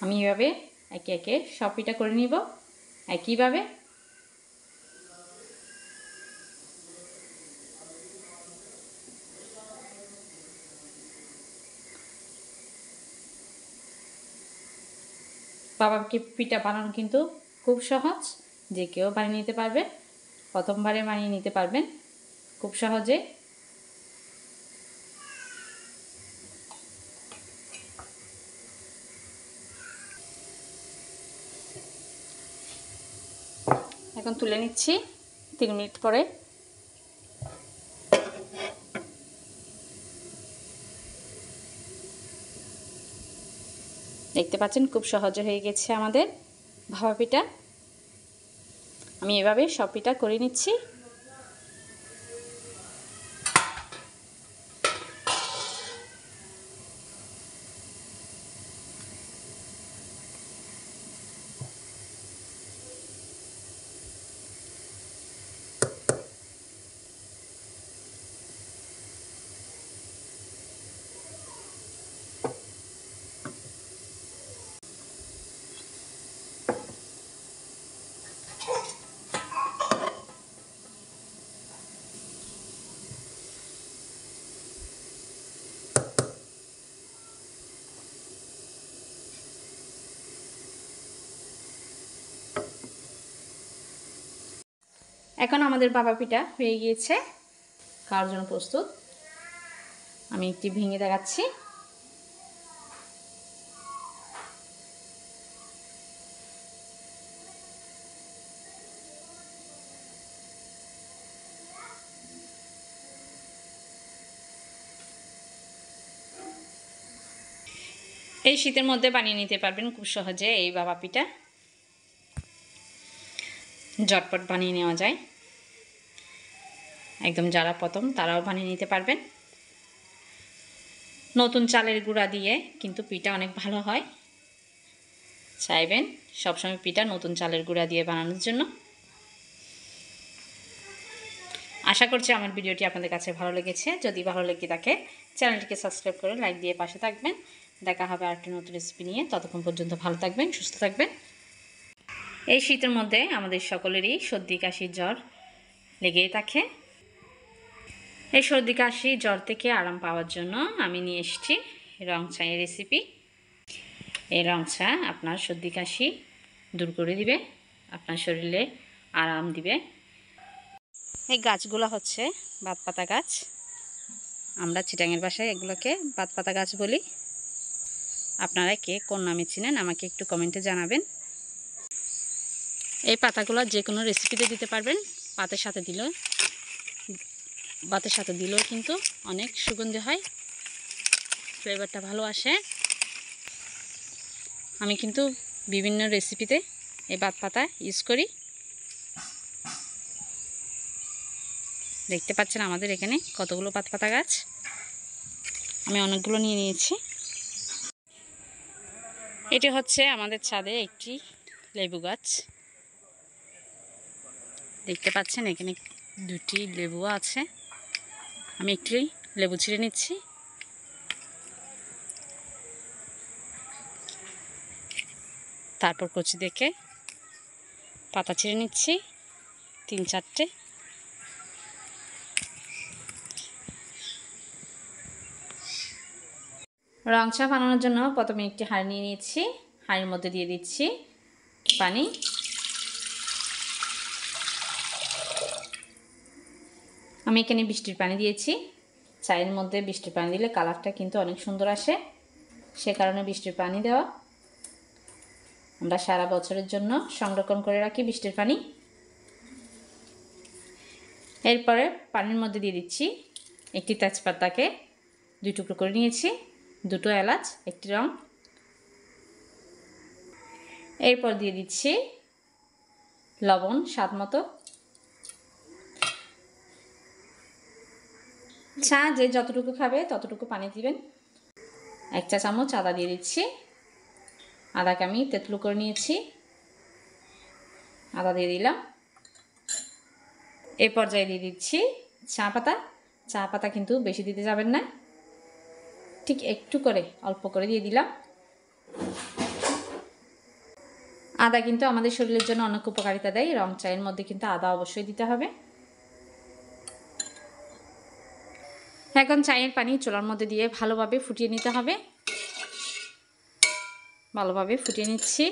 আমি এভাবে একে একে সব পিঠা করে নিব একইভাবে। বাবাকে পিঠা বানানো কিন্তু খুব সহজ, যে কেউ বানিয়ে নিতে পারবে, প্রথমবারে বানিয়ে নিতে পারবেন খুব সহজে। এখন তুলে নিচ্ছি 3 মিনিট পরে। দেখতে পাচ্ছেন খুব সহজে হয়ে গেছে আমাদের ভাপা পিঠা। আমি এভাবে সব পিঠা করে নিচ্ছি। এখন আমাদের ভাপা পিঠা হয়ে গিয়েছে, খাওয়ার জন্য প্রস্তুত। আমি একটি ভেঙে দেখাচ্ছি। এই শীতের মধ্যে বানিয়ে নিতে পারবেন খুব সহজে এই ভাপা পিঠা, ঝটপট বানিয়ে নেওয়া যায়। একদম যারা প্রথম তারাও বানিয়ে নিতে পারবেন। নতুন চালের গুঁড়া দিয়ে কিন্তু পিঠা অনেক ভালো হয়। চাইবেন সবসময় পিঠা নতুন চালের গুঁড়া দিয়ে বানানোর জন্য। আশা করছি আমার ভিডিওটি আপনাদের কাছে ভালো লেগেছে। যদি ভালো লেগে থাকে চ্যানেলটিকে সাবস্ক্রাইব করে লাইক দিয়ে পাশে থাকবেন। দেখা হবে আরেকটি নতুন রেসিপি নিয়ে। ততক্ষণ পর্যন্ত ভালো থাকবেন, সুস্থ থাকবেন। এই শীতের মধ্যে আমাদের সকলেরই সর্দি কাশি জ্বর লেগেই থাকে। এই সর্দি কাশি জ্বর থেকে আরাম পাওয়ার জন্য আমি নিয়ে এসেছি রং চায়ের রেসিপি। এই রং চা আপনার সর্দি কাশি দূর করে দিবে, আপনার শরীরে আরাম দিবে। এই গাছগুলো হচ্ছে বাতপাতা গাছ। আমরা চিটাঙের ভাষায় এগুলোকে বাতপাতা গাছ বলি। আপনারা কে কোন নামে চিনেন আমাকে একটু কমেন্টে জানাবেন। এই পাতাগুলো যে কোনো রেসিপিতে দিতে পারবেন। ভাতের সাথে দিলেও কিন্তু অনেক সুগন্ধি হয়, ফ্লেভারটা ভালো আসে। আমি কিন্তু বিভিন্ন রেসিপিতে এই বাতপাতা ইউজ করি। দেখতে পাচ্ছেন আমাদের এখানে কতগুলো বাতপাতা গাছ, আমি অনেকগুলো নিয়ে নিয়েছি। এটি হচ্ছে আমাদের ছাদে একটি লেবু গাছ। দেখতে পাচ্ছেন এখানে 2টি লেবু আছে। আমি একটি লেবু ছিঁড়ে নিচ্ছি। তারপর কচি দেখে পাতা ছিঁড়ে নিচ্ছি 3-4টে। রং চা বানানোর জন্য প্রথমে একটি হাঁড়ি নিয়ে নিচ্ছি। হাঁড়ির মধ্যে দিয়ে দিচ্ছি পানি। আমি এখানে বৃষ্টির পানি দিয়েছি। চায়ের মধ্যে বৃষ্টির পানি দিলে কালারটা কিন্তু অনেক সুন্দর আসে, সে কারণে বৃষ্টির পানি দেওয়া। আমরা সারা বছরের জন্য সংরক্ষণ করে রাখি বৃষ্টির পানি। এরপরে পানির মধ্যে দিয়ে দিচ্ছি একটি তেজপাতাকে 2 টুকরো করে নিয়েছি, 2টো এলাচ, 1টি রং। এরপর দিয়ে দিচ্ছি লবণ স্বাদ মতো। চা যে যতটুকু খাবে ততটুকু পানি দিবেন। 1 চা চামচ আদা দিয়ে দিচ্ছি। আদাকে আমি তেঁতুলো করে নিয়েছি, আদা দিয়ে দিলাম। এই পর্যায়ে দিয়ে দিচ্ছি চা পাতা। চা পাতা কিন্তু বেশি দিতে যাবেন না, ঠিক একটু করে অল্প করে দিয়ে দিলাম। আদা কিন্তু আমাদের শরীরের জন্য অনেক উপকারিতা দেয়। রং চায়ের মধ্যে কিন্তু আদা অবশ্যই দিতে হবে। এখন চায়ের পানি চুলার মধ্যে দিয়ে ভালোভাবে ফুটিয়ে নিতে হবে। ভালোভাবে ফুটিয়ে নিচ্ছি।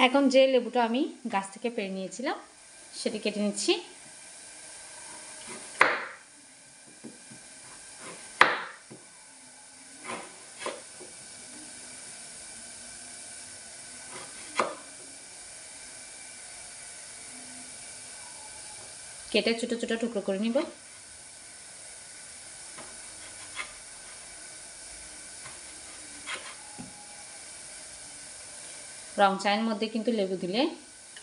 এখন যে লেবুটা আমি গাছ থেকে পেড়ে নিয়েছিলাম সেটি কেটে নিচ্ছি। কেটে ছোট ছোট টুকরো করে নিব। রং চায়ের মধ্যে কিন্তু লেবু দিলে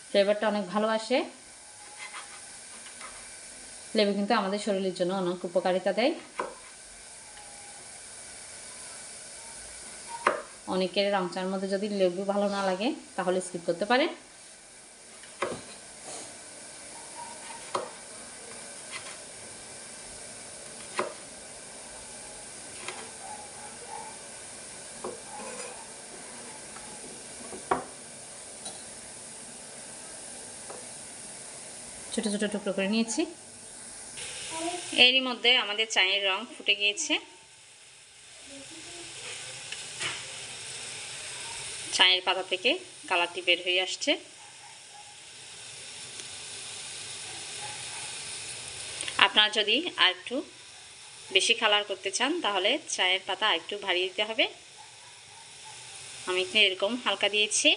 ফ্লেভারটা অনেক ভালো আসে। লেবু কিন্তু আমাদের শরীরের জন্য অনেক উপকারিতা দেয়। অনেকের রং চায়ের মধ্যে যদি লেবু ভালো না লাগে তাহলে স্কিপ করতে পারে। ছোট ছোট টুকরো করে নিয়েছি। এরই মধ্যে আমাদের চায়ের রং ফুটে গিয়েছে। চায়ের পাতা থেকে কালারটি বের হয়ে আসছে। আপনারা যদি আর একটু বেশি কালার করতে চান তাহলে চায়ের পাতা একটু বাড়িয়ে দিতে হবে। আমি এখানে এরকম হালকা দিয়েছি,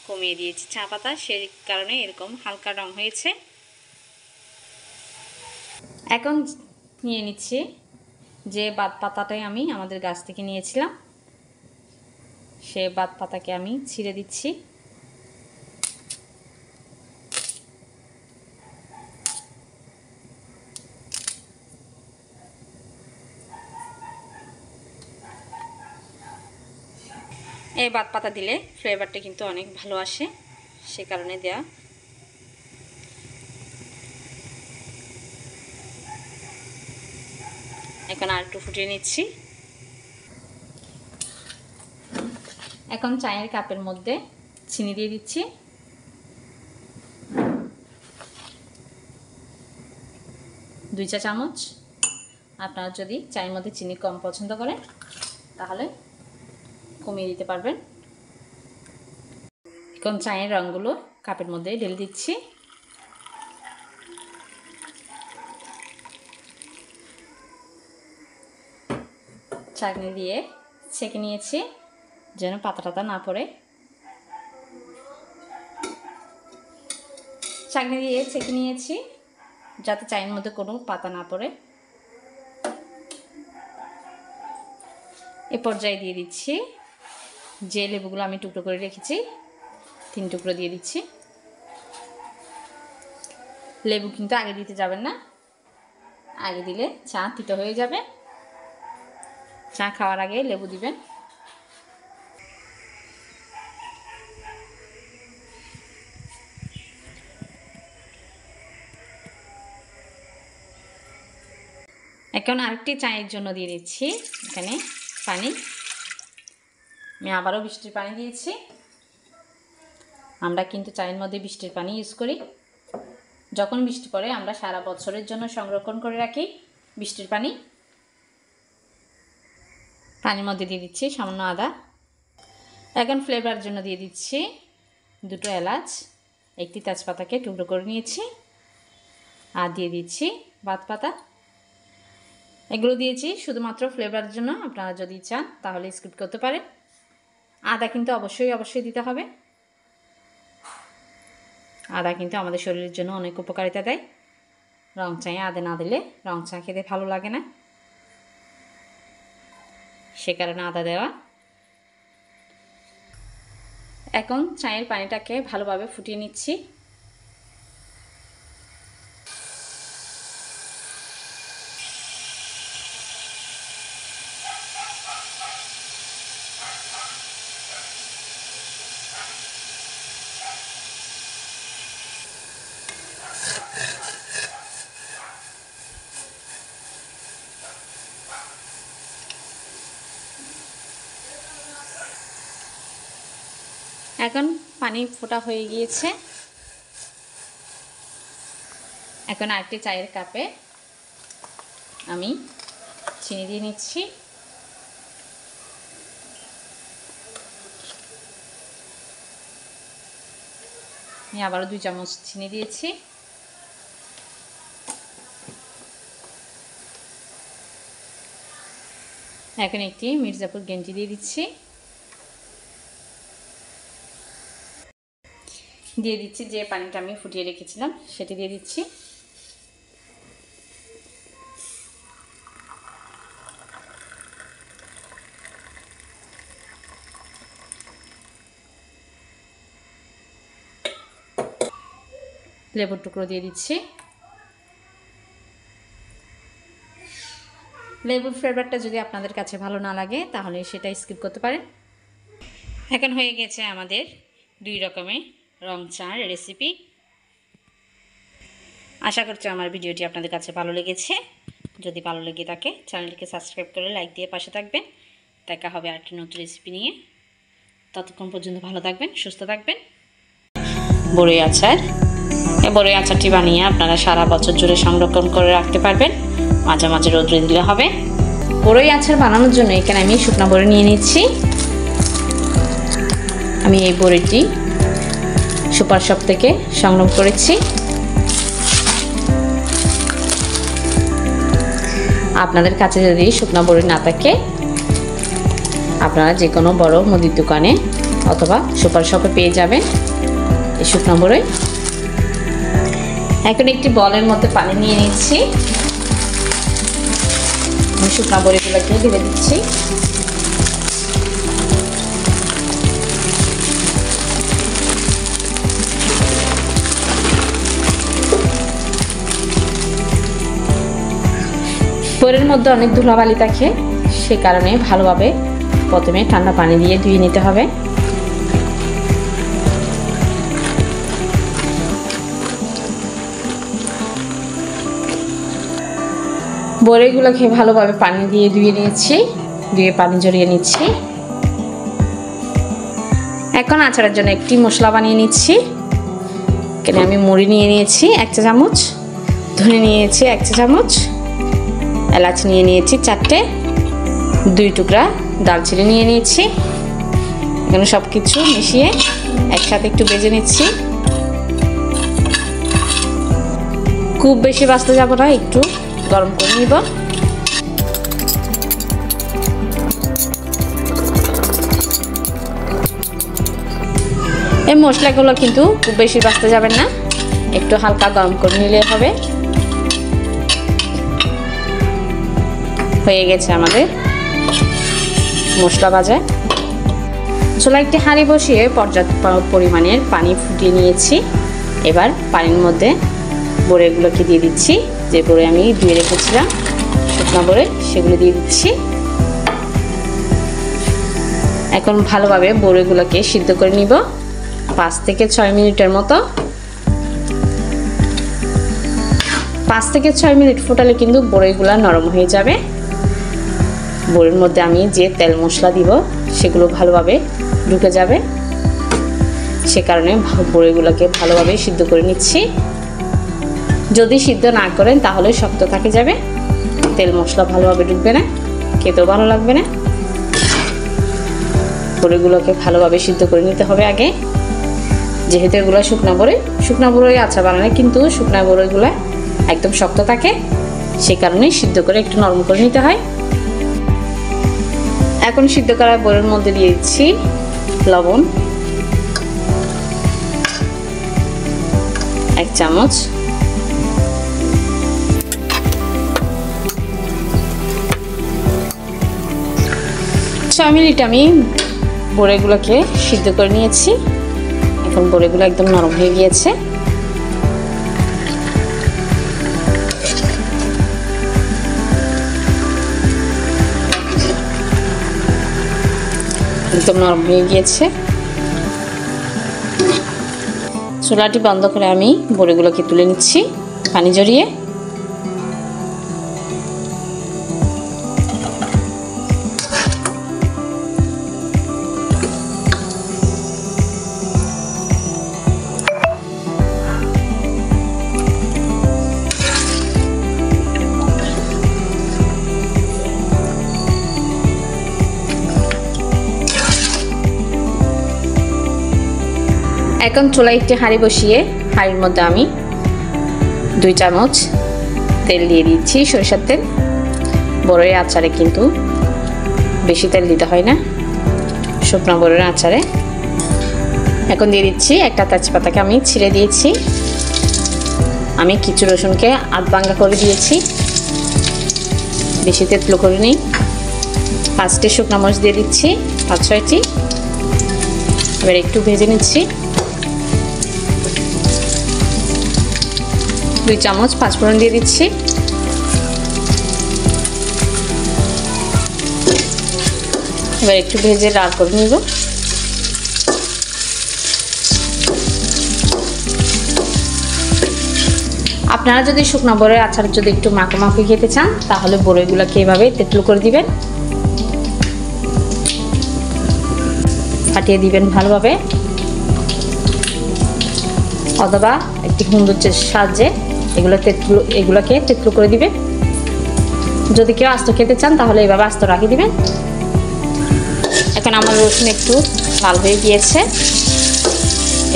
কমিয়ে দিয়েছি চা পাতা, সেই কারণে এরকম হালকা রং হয়েছে। এখন নিয়ে নিচ্ছি যে বাদ পাতাটাই আমি আমাদের গাছ থেকে নিয়েছিলাম, সে বাদ পাতাকে আমি ছিঁড়ে দিচ্ছি। এই বাদ পাতা দিলে ফ্লেভারটা কিন্তু অনেক ভালো আসে, সে কারণে দেয়া। এখন আর একটু ফুটিয়ে নিচ্ছি। এখন চায়ের কাপের মধ্যে চিনি দিয়ে দিচ্ছি। দুই চা চামচ। আপনারা যদি চায়ের মধ্যে চিনি কম পছন্দ করেন তাহলে কমিয়ে দিতে পারবেন। এখন চায়ের রঙগুলো কাপের মধ্যে ঢেলে দিচ্ছি। চাকনি দিয়ে ছেঁকে নিয়েছি যেন পাতা টাতা না পড়ে। চাকনি দিয়ে ছেঁকে নিয়েছি যাতে চায়ের মধ্যে কোনো পাতা না পড়ে। এ পর্যায়ে দিয়ে দিচ্ছি যে লেবুগুলো আমি টুকরো করে রেখেছি, 3 টুকরো দিয়ে দিচ্ছি। লেবু কিন্তু আগে দিতে যাবেন না, আগে দিলে চা তিতো হয়ে যাবে। চা খাওয়ার আগে লেবু দিবেন। এখন আরেকটি চায়ের জন্য দিয়ে দিচ্ছি এখানে পানি। আমি আবারও বৃষ্টির পানি দিয়েছি। আমরা কিন্তু চায়ের মধ্যে বৃষ্টির পানি ইউজ করি। যখন বৃষ্টি পড়ে আমরা সারা বছরের জন্য সংরক্ষণ করে রাখি বৃষ্টির পানি। পানির মধ্যে দিয়ে দিচ্ছি সামান্য আদা। এখন ফ্লেভারের জন্য দিয়ে দিচ্ছি 2টো এলাচ, 1টি তেজপাতাকে টুকরো করে নিয়েছি, আর দিয়ে দিচ্ছি বাদ পাতা। এগুলো দিয়েছি শুধুমাত্র ফ্লেভারের জন্য, আপনারা যদি চান তাহলে স্কিপ করতে পারেন। আদা কিন্তু অবশ্যই দিতে হবে। আদা কিন্তু আমাদের শরীরের জন্য অনেক উপকারিতা দেয়। রং চায়ে আদা না দিলে রং চা খেতে ভালো লাগে না, সে কারণে আদা দেওয়া। এখন চায়ের পানিটাকে ভালোভাবে ফুটিয়ে নিচ্ছি। এখন পানি ফোটা হয়ে গিয়েছে। এখন আরেকটি চায়ের কাপে আমি চিনি দিয়ে নিচ্ছি। আমি আবারও 2 চামচ চিনি দিয়েছি। এখন একটি মির্জাপুর গ্রিন টি দিয়ে দিচ্ছি। দিয়ে দিচ্ছি যে পানিটা আমি ফুটিয়ে রেখেছিলাম সেটি দিয়ে দিচ্ছি। লেবুর টুকরো দিয়ে দিচ্ছি। লেবুর ফ্লেভারটা যদি আপনাদের কাছে ভালো না লাগে তাহলে সেটা স্কিপ করতে পারেন। এখন হয়ে গেছে আমাদের 2 রকমের রং চার রেসিপি। আশা করছি আমার ভিডিওটি আপনাদের কাছে ভালো লেগেছে। যদি ভালো লেগে থাকে চ্যানেলটিকে সাবস্ক্রাইব করে লাইক দিয়ে পাশে থাকবেন। দেখা হবে আরেকটি নতুন রেসিপি নিয়ে। ততক্ষণ পর্যন্ত ভালো থাকবেন, সুস্থ থাকবেন। বড়ই আচার, এই বড়ই আচারটি বানিয়ে আপনারা সারা বছর জুড়ে সংরক্ষণ করে রাখতে পারবেন। মাঝে মাঝে রোদ্রে দিলে হবে। বড়ই আচার বানানোর জন্য এখানে আমি শুকনো বড়ি নিয়ে নিচ্ছি। আমি এই বড়িটি সুপার শপ থেকে সংগ্রহ করেছি। আপনাদের কাছে যদি শুকনো বড়ি না থাকে আপনারা যে কোনো বড় মুদির দোকানে অথবা সুপার শপে পেয়ে যাবেন এই শুকনো বড়ি। এখন একটি বলের মধ্যে পানি নিয়ে নিচ্ছি। আমি শুকনো বড়িগুলোকে ঢেলে দিচ্ছি। বড়ির মধ্যে অনেক ধুলাবালি থাকে, সে কারণে ভালোভাবে প্রথমে ঠান্ডা পানি দিয়ে ধুয়ে নিতে হবে। বড়িগুলোকে ভালোভাবে পানি দিয়ে ধুয়ে নিয়েছি, ধুয়ে পানি ঝরিয়ে নিচ্ছি। এখন আচারের জন্য একটি মশলা বানিয়ে নিচ্ছি। এখানে আমি মুড়ি নিয়ে নিয়েছি 1 চা চামচ, ধনে নিয়েছি 1 চা চামচ, এলাচ নিয়ে নিয়েছি 4টে, 2 টুকরা দারচিনি নিয়ে নিয়েছি। এখানে সব কিছু মিশিয়ে একসাথে একটু ভেজে নিচ্ছি। খুব বেশি ভাজতে যাব না, একটু গরম করে নিব। এই মশলাগুলো কিন্তু খুব বেশি ভাজতে যাবেন না, একটু হালকা গরম করে নিলে হবে। হয়ে গেছে আমাদের মশলা ভাজা। চুলায় একটি হাঁড়ি বসিয়ে পর্যাপ্ত পরিমাণের পানি ফুটিয়ে নিয়েছি। এবার পানির মধ্যে বড়িগুলোকে দিয়ে দিচ্ছি। যে বড়ি আমি ধুয়ে রেখেছিলাম শুকনো বড়ি, সেগুলো দিয়ে দিচ্ছি। এখন ভালোভাবে বড়িগুলোকে সিদ্ধ করে নিব 5 থেকে 6 মিনিটের মতো। 5 থেকে 6 মিনিট ফোটালে কিন্তু বড়িগুলো নরম হয়ে যাবে। বড়ির মধ্যে আমি যে তেল মশলা দিব সেগুলো ভালোভাবে ঢুকে যাবে, সে কারণে বড়িগুলোকে ভালোভাবে সিদ্ধ করে নিচ্ছি। যদি সিদ্ধ না করেন তাহলে শক্ত থাকে যাবে, তেল মশলা ভালোভাবে ঢুকবে না, খেতেও ভালো লাগবে না। বড়িগুলোকে ভালোভাবে সিদ্ধ করে নিতে হবে আগে, যেহেতু এগুলো শুকনো বড়ি আচার বানালে কিন্তু শুকনো বড়িগুলো একদম শক্ত থাকে, সে কারণে সিদ্ধ করে একটু নরম করে নিতে হয়। এখন সিদ্ধ করা বড়ির মধ্যে দিয়ে দিচ্ছি লবণ, 1 চামচ, মিনিট আমি বড়িগুলোকে সিদ্ধ করে নিয়েছি। এখন বড়িগুলো একদম নরম হয়ে গিয়েছে। একদম নরম হয়ে গিয়েছে। চুলাটি বন্ধ করে আমি বড়িগুলোকে তুলে নিচ্ছি পানি ঝরিয়ে। এখন চুলায় একটি হাঁড়ি বসিয়ে হাঁড়ির মধ্যে আমি 2 চামচ তেল দিয়ে দিচ্ছি, সরিষার তেল। বড়ির আচারে কিন্তু বেশি তেল দিতে হয় না, শুকনো বড়ির আচারে। এখন দিয়ে দিচ্ছি একটা তেজপাতাকে আমি ছিঁড়ে দিয়েছি। আমি কিছু রসুনকে আধ ভাঙা করে দিয়েছি, বেশি তেঁতুলো করে নিই। 5টি শুকনো মরিচ দিয়ে দিচ্ছি, 5-6টি। এবার একটু ভেজে নিচ্ছি। 2 চামচ পাঁচফোড়ন দিয়ে দিচ্ছি। এবার একটু ভেজে লাল করে নিব। আপনারা যদি শুকনো বড়ির আচার যদি একটু মাখো মাখো খেতে চান, তাহলে বড়িগুলোকে এভাবে তেঁতুলো করে দিবেন, ফাটিয়ে দিবেন ভালোভাবে, অথবা একটি হুন্দুচের সাহায্যে এগুলোকে তেঁতুলো করে দিবেন। যদি কেউ আস্ত খেতে চান তাহলে এইভাবে আস্ত রাখি দিবেন। এখন আমার রসুন একটু লাল হয়ে গিয়েছে।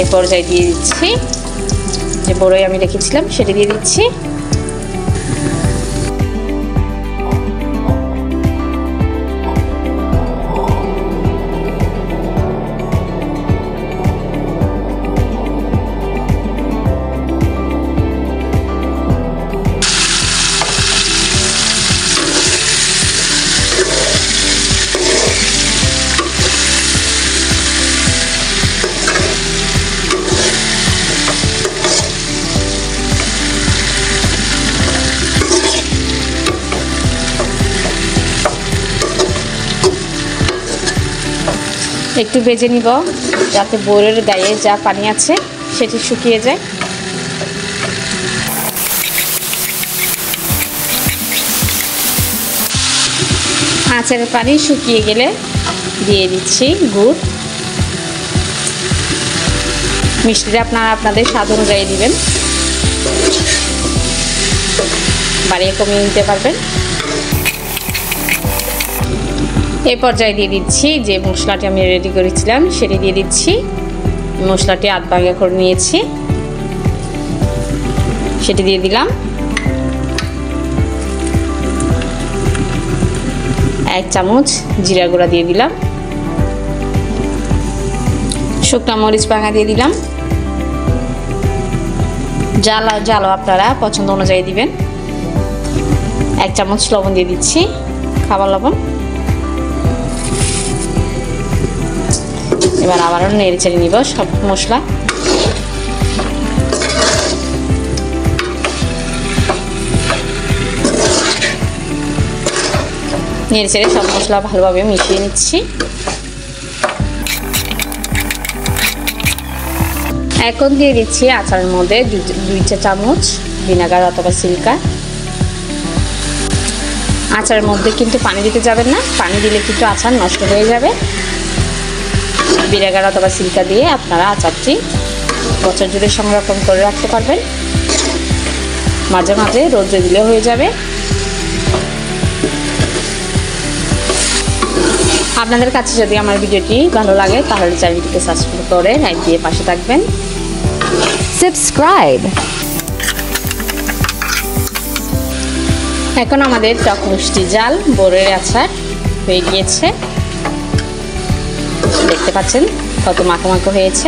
এই পর্যায়ে দিয়ে দিচ্ছি যে বড়ি আমি রেখেছিলাম সেটা দিয়ে দিচ্ছি। একটু ভেজে নিব যাতে বড়ির গায়ে যা পানি আছে সেটি শুকিয়ে যায়। আচারের পানি শুকিয়ে গেলে দিয়ে দিচ্ছি গুড়। মিষ্টিটা আপনারা আপনাদের স্বাদ অনুযায়ী দিবেন, বাড়িয়ে কমিয়ে নিতে পারবেন। এই পর্যায়ে দিয়ে দিচ্ছি যে মশলাটি আমি রেডি করেছিলাম সেটি দিয়ে দিচ্ছি। মশলাটি আধ ভাঙা করে নিয়েছি, সেটি দিয়ে দিলাম। 1 চামচ জিরা গুঁড়া দিয়ে দিলাম। শুকনো মরিচ ভাঙা দিয়ে দিলাম। ঝাল আপনারা পছন্দ অনুযায়ী দিবেন। 1 চামচ লবণ দিয়ে দিচ্ছি, খাবার লবণ। এবার আবারও নেড়ে চেড়ে নিব সব মশলা। নেড়ে চেড়ে সব মশলা ভালোভাবে মিশিয়ে নিচ্ছি। এখন দিয়ে দিচ্ছি আচারের মধ্যে 2 চা চামচ ভিনেগার অথবা সিরকা। আচারের মধ্যে কিন্তু পানি দিতে যাবেন না, পানি দিলে কিন্তু আচার নষ্ট হয়ে যাবে। ভিনেগার অথবা সিরকা দিয়ে আপনারা আচারটি বছর জুড়ে সংরক্ষণ করে রাখতে পারবেন। মাঝে মাঝে রোদে দিলে হয়ে যাবে। আপনাদের কাছে যদি আমার ভিডিওটি ভালো লাগে তাহলে চ্যানেলটিকে সাবস্ক্রাইব করে লাইক দিয়ে পাশে থাকবেন। সাবস্ক্রাইব। এখন আমাদের টক মিষ্টি ঝাল বড়ির আচার হয়ে গিয়েছে। দেখতে পাচ্ছেন কত মাখো মাখো হয়েছে।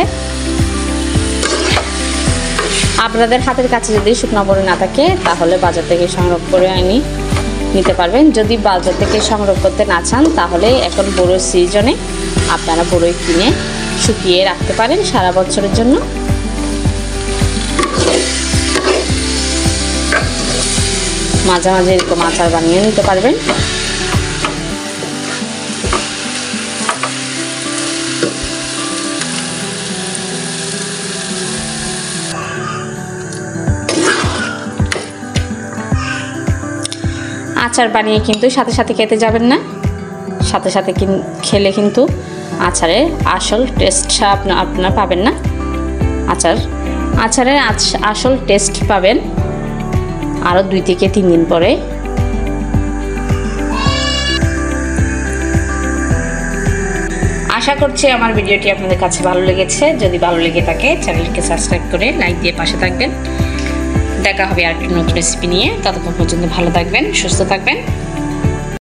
আপনাদের হাতের কাছে যদি শুকনো বড়ই না থাকে তাহলে বাজার থেকে সংগ্রহ করে নিতে পারবেন। যদি বাজার থেকে সংগ্রহ করতে না চান তাহলে এখন বড়ই সিজনে আপনারা বড়ই কিনে শুকিয়ে রাখতে পারেন সারা বছরের জন্য। মাঝে মাঝে এরকম আচার বানিয়ে নিতে পারবেন। আচার বানিয়ে কিন্তু সাথে সাথে খেতে যাবেন না, সাথে সাথে খেলে কিন্তু আচারের আসল টেস্টটা আপনারা পাবেন না। আচারের আসল টেস্ট পাবেন আরও 2 থেকে 3 দিন পরে। আশা করছি আমার ভিডিওটি আপনাদের কাছে ভালো লেগেছে। যদি ভালো লেগে থাকে চ্যানেলকে সাবস্ক্রাইব করে লাইক দিয়ে পাশে থাকবেন। দেখা হবে আর একটা নতুন রেসিপি নিয়ে। ততক্ষণ পর্যন্ত ভালো থাকবেন, সুস্থ থাকবেন।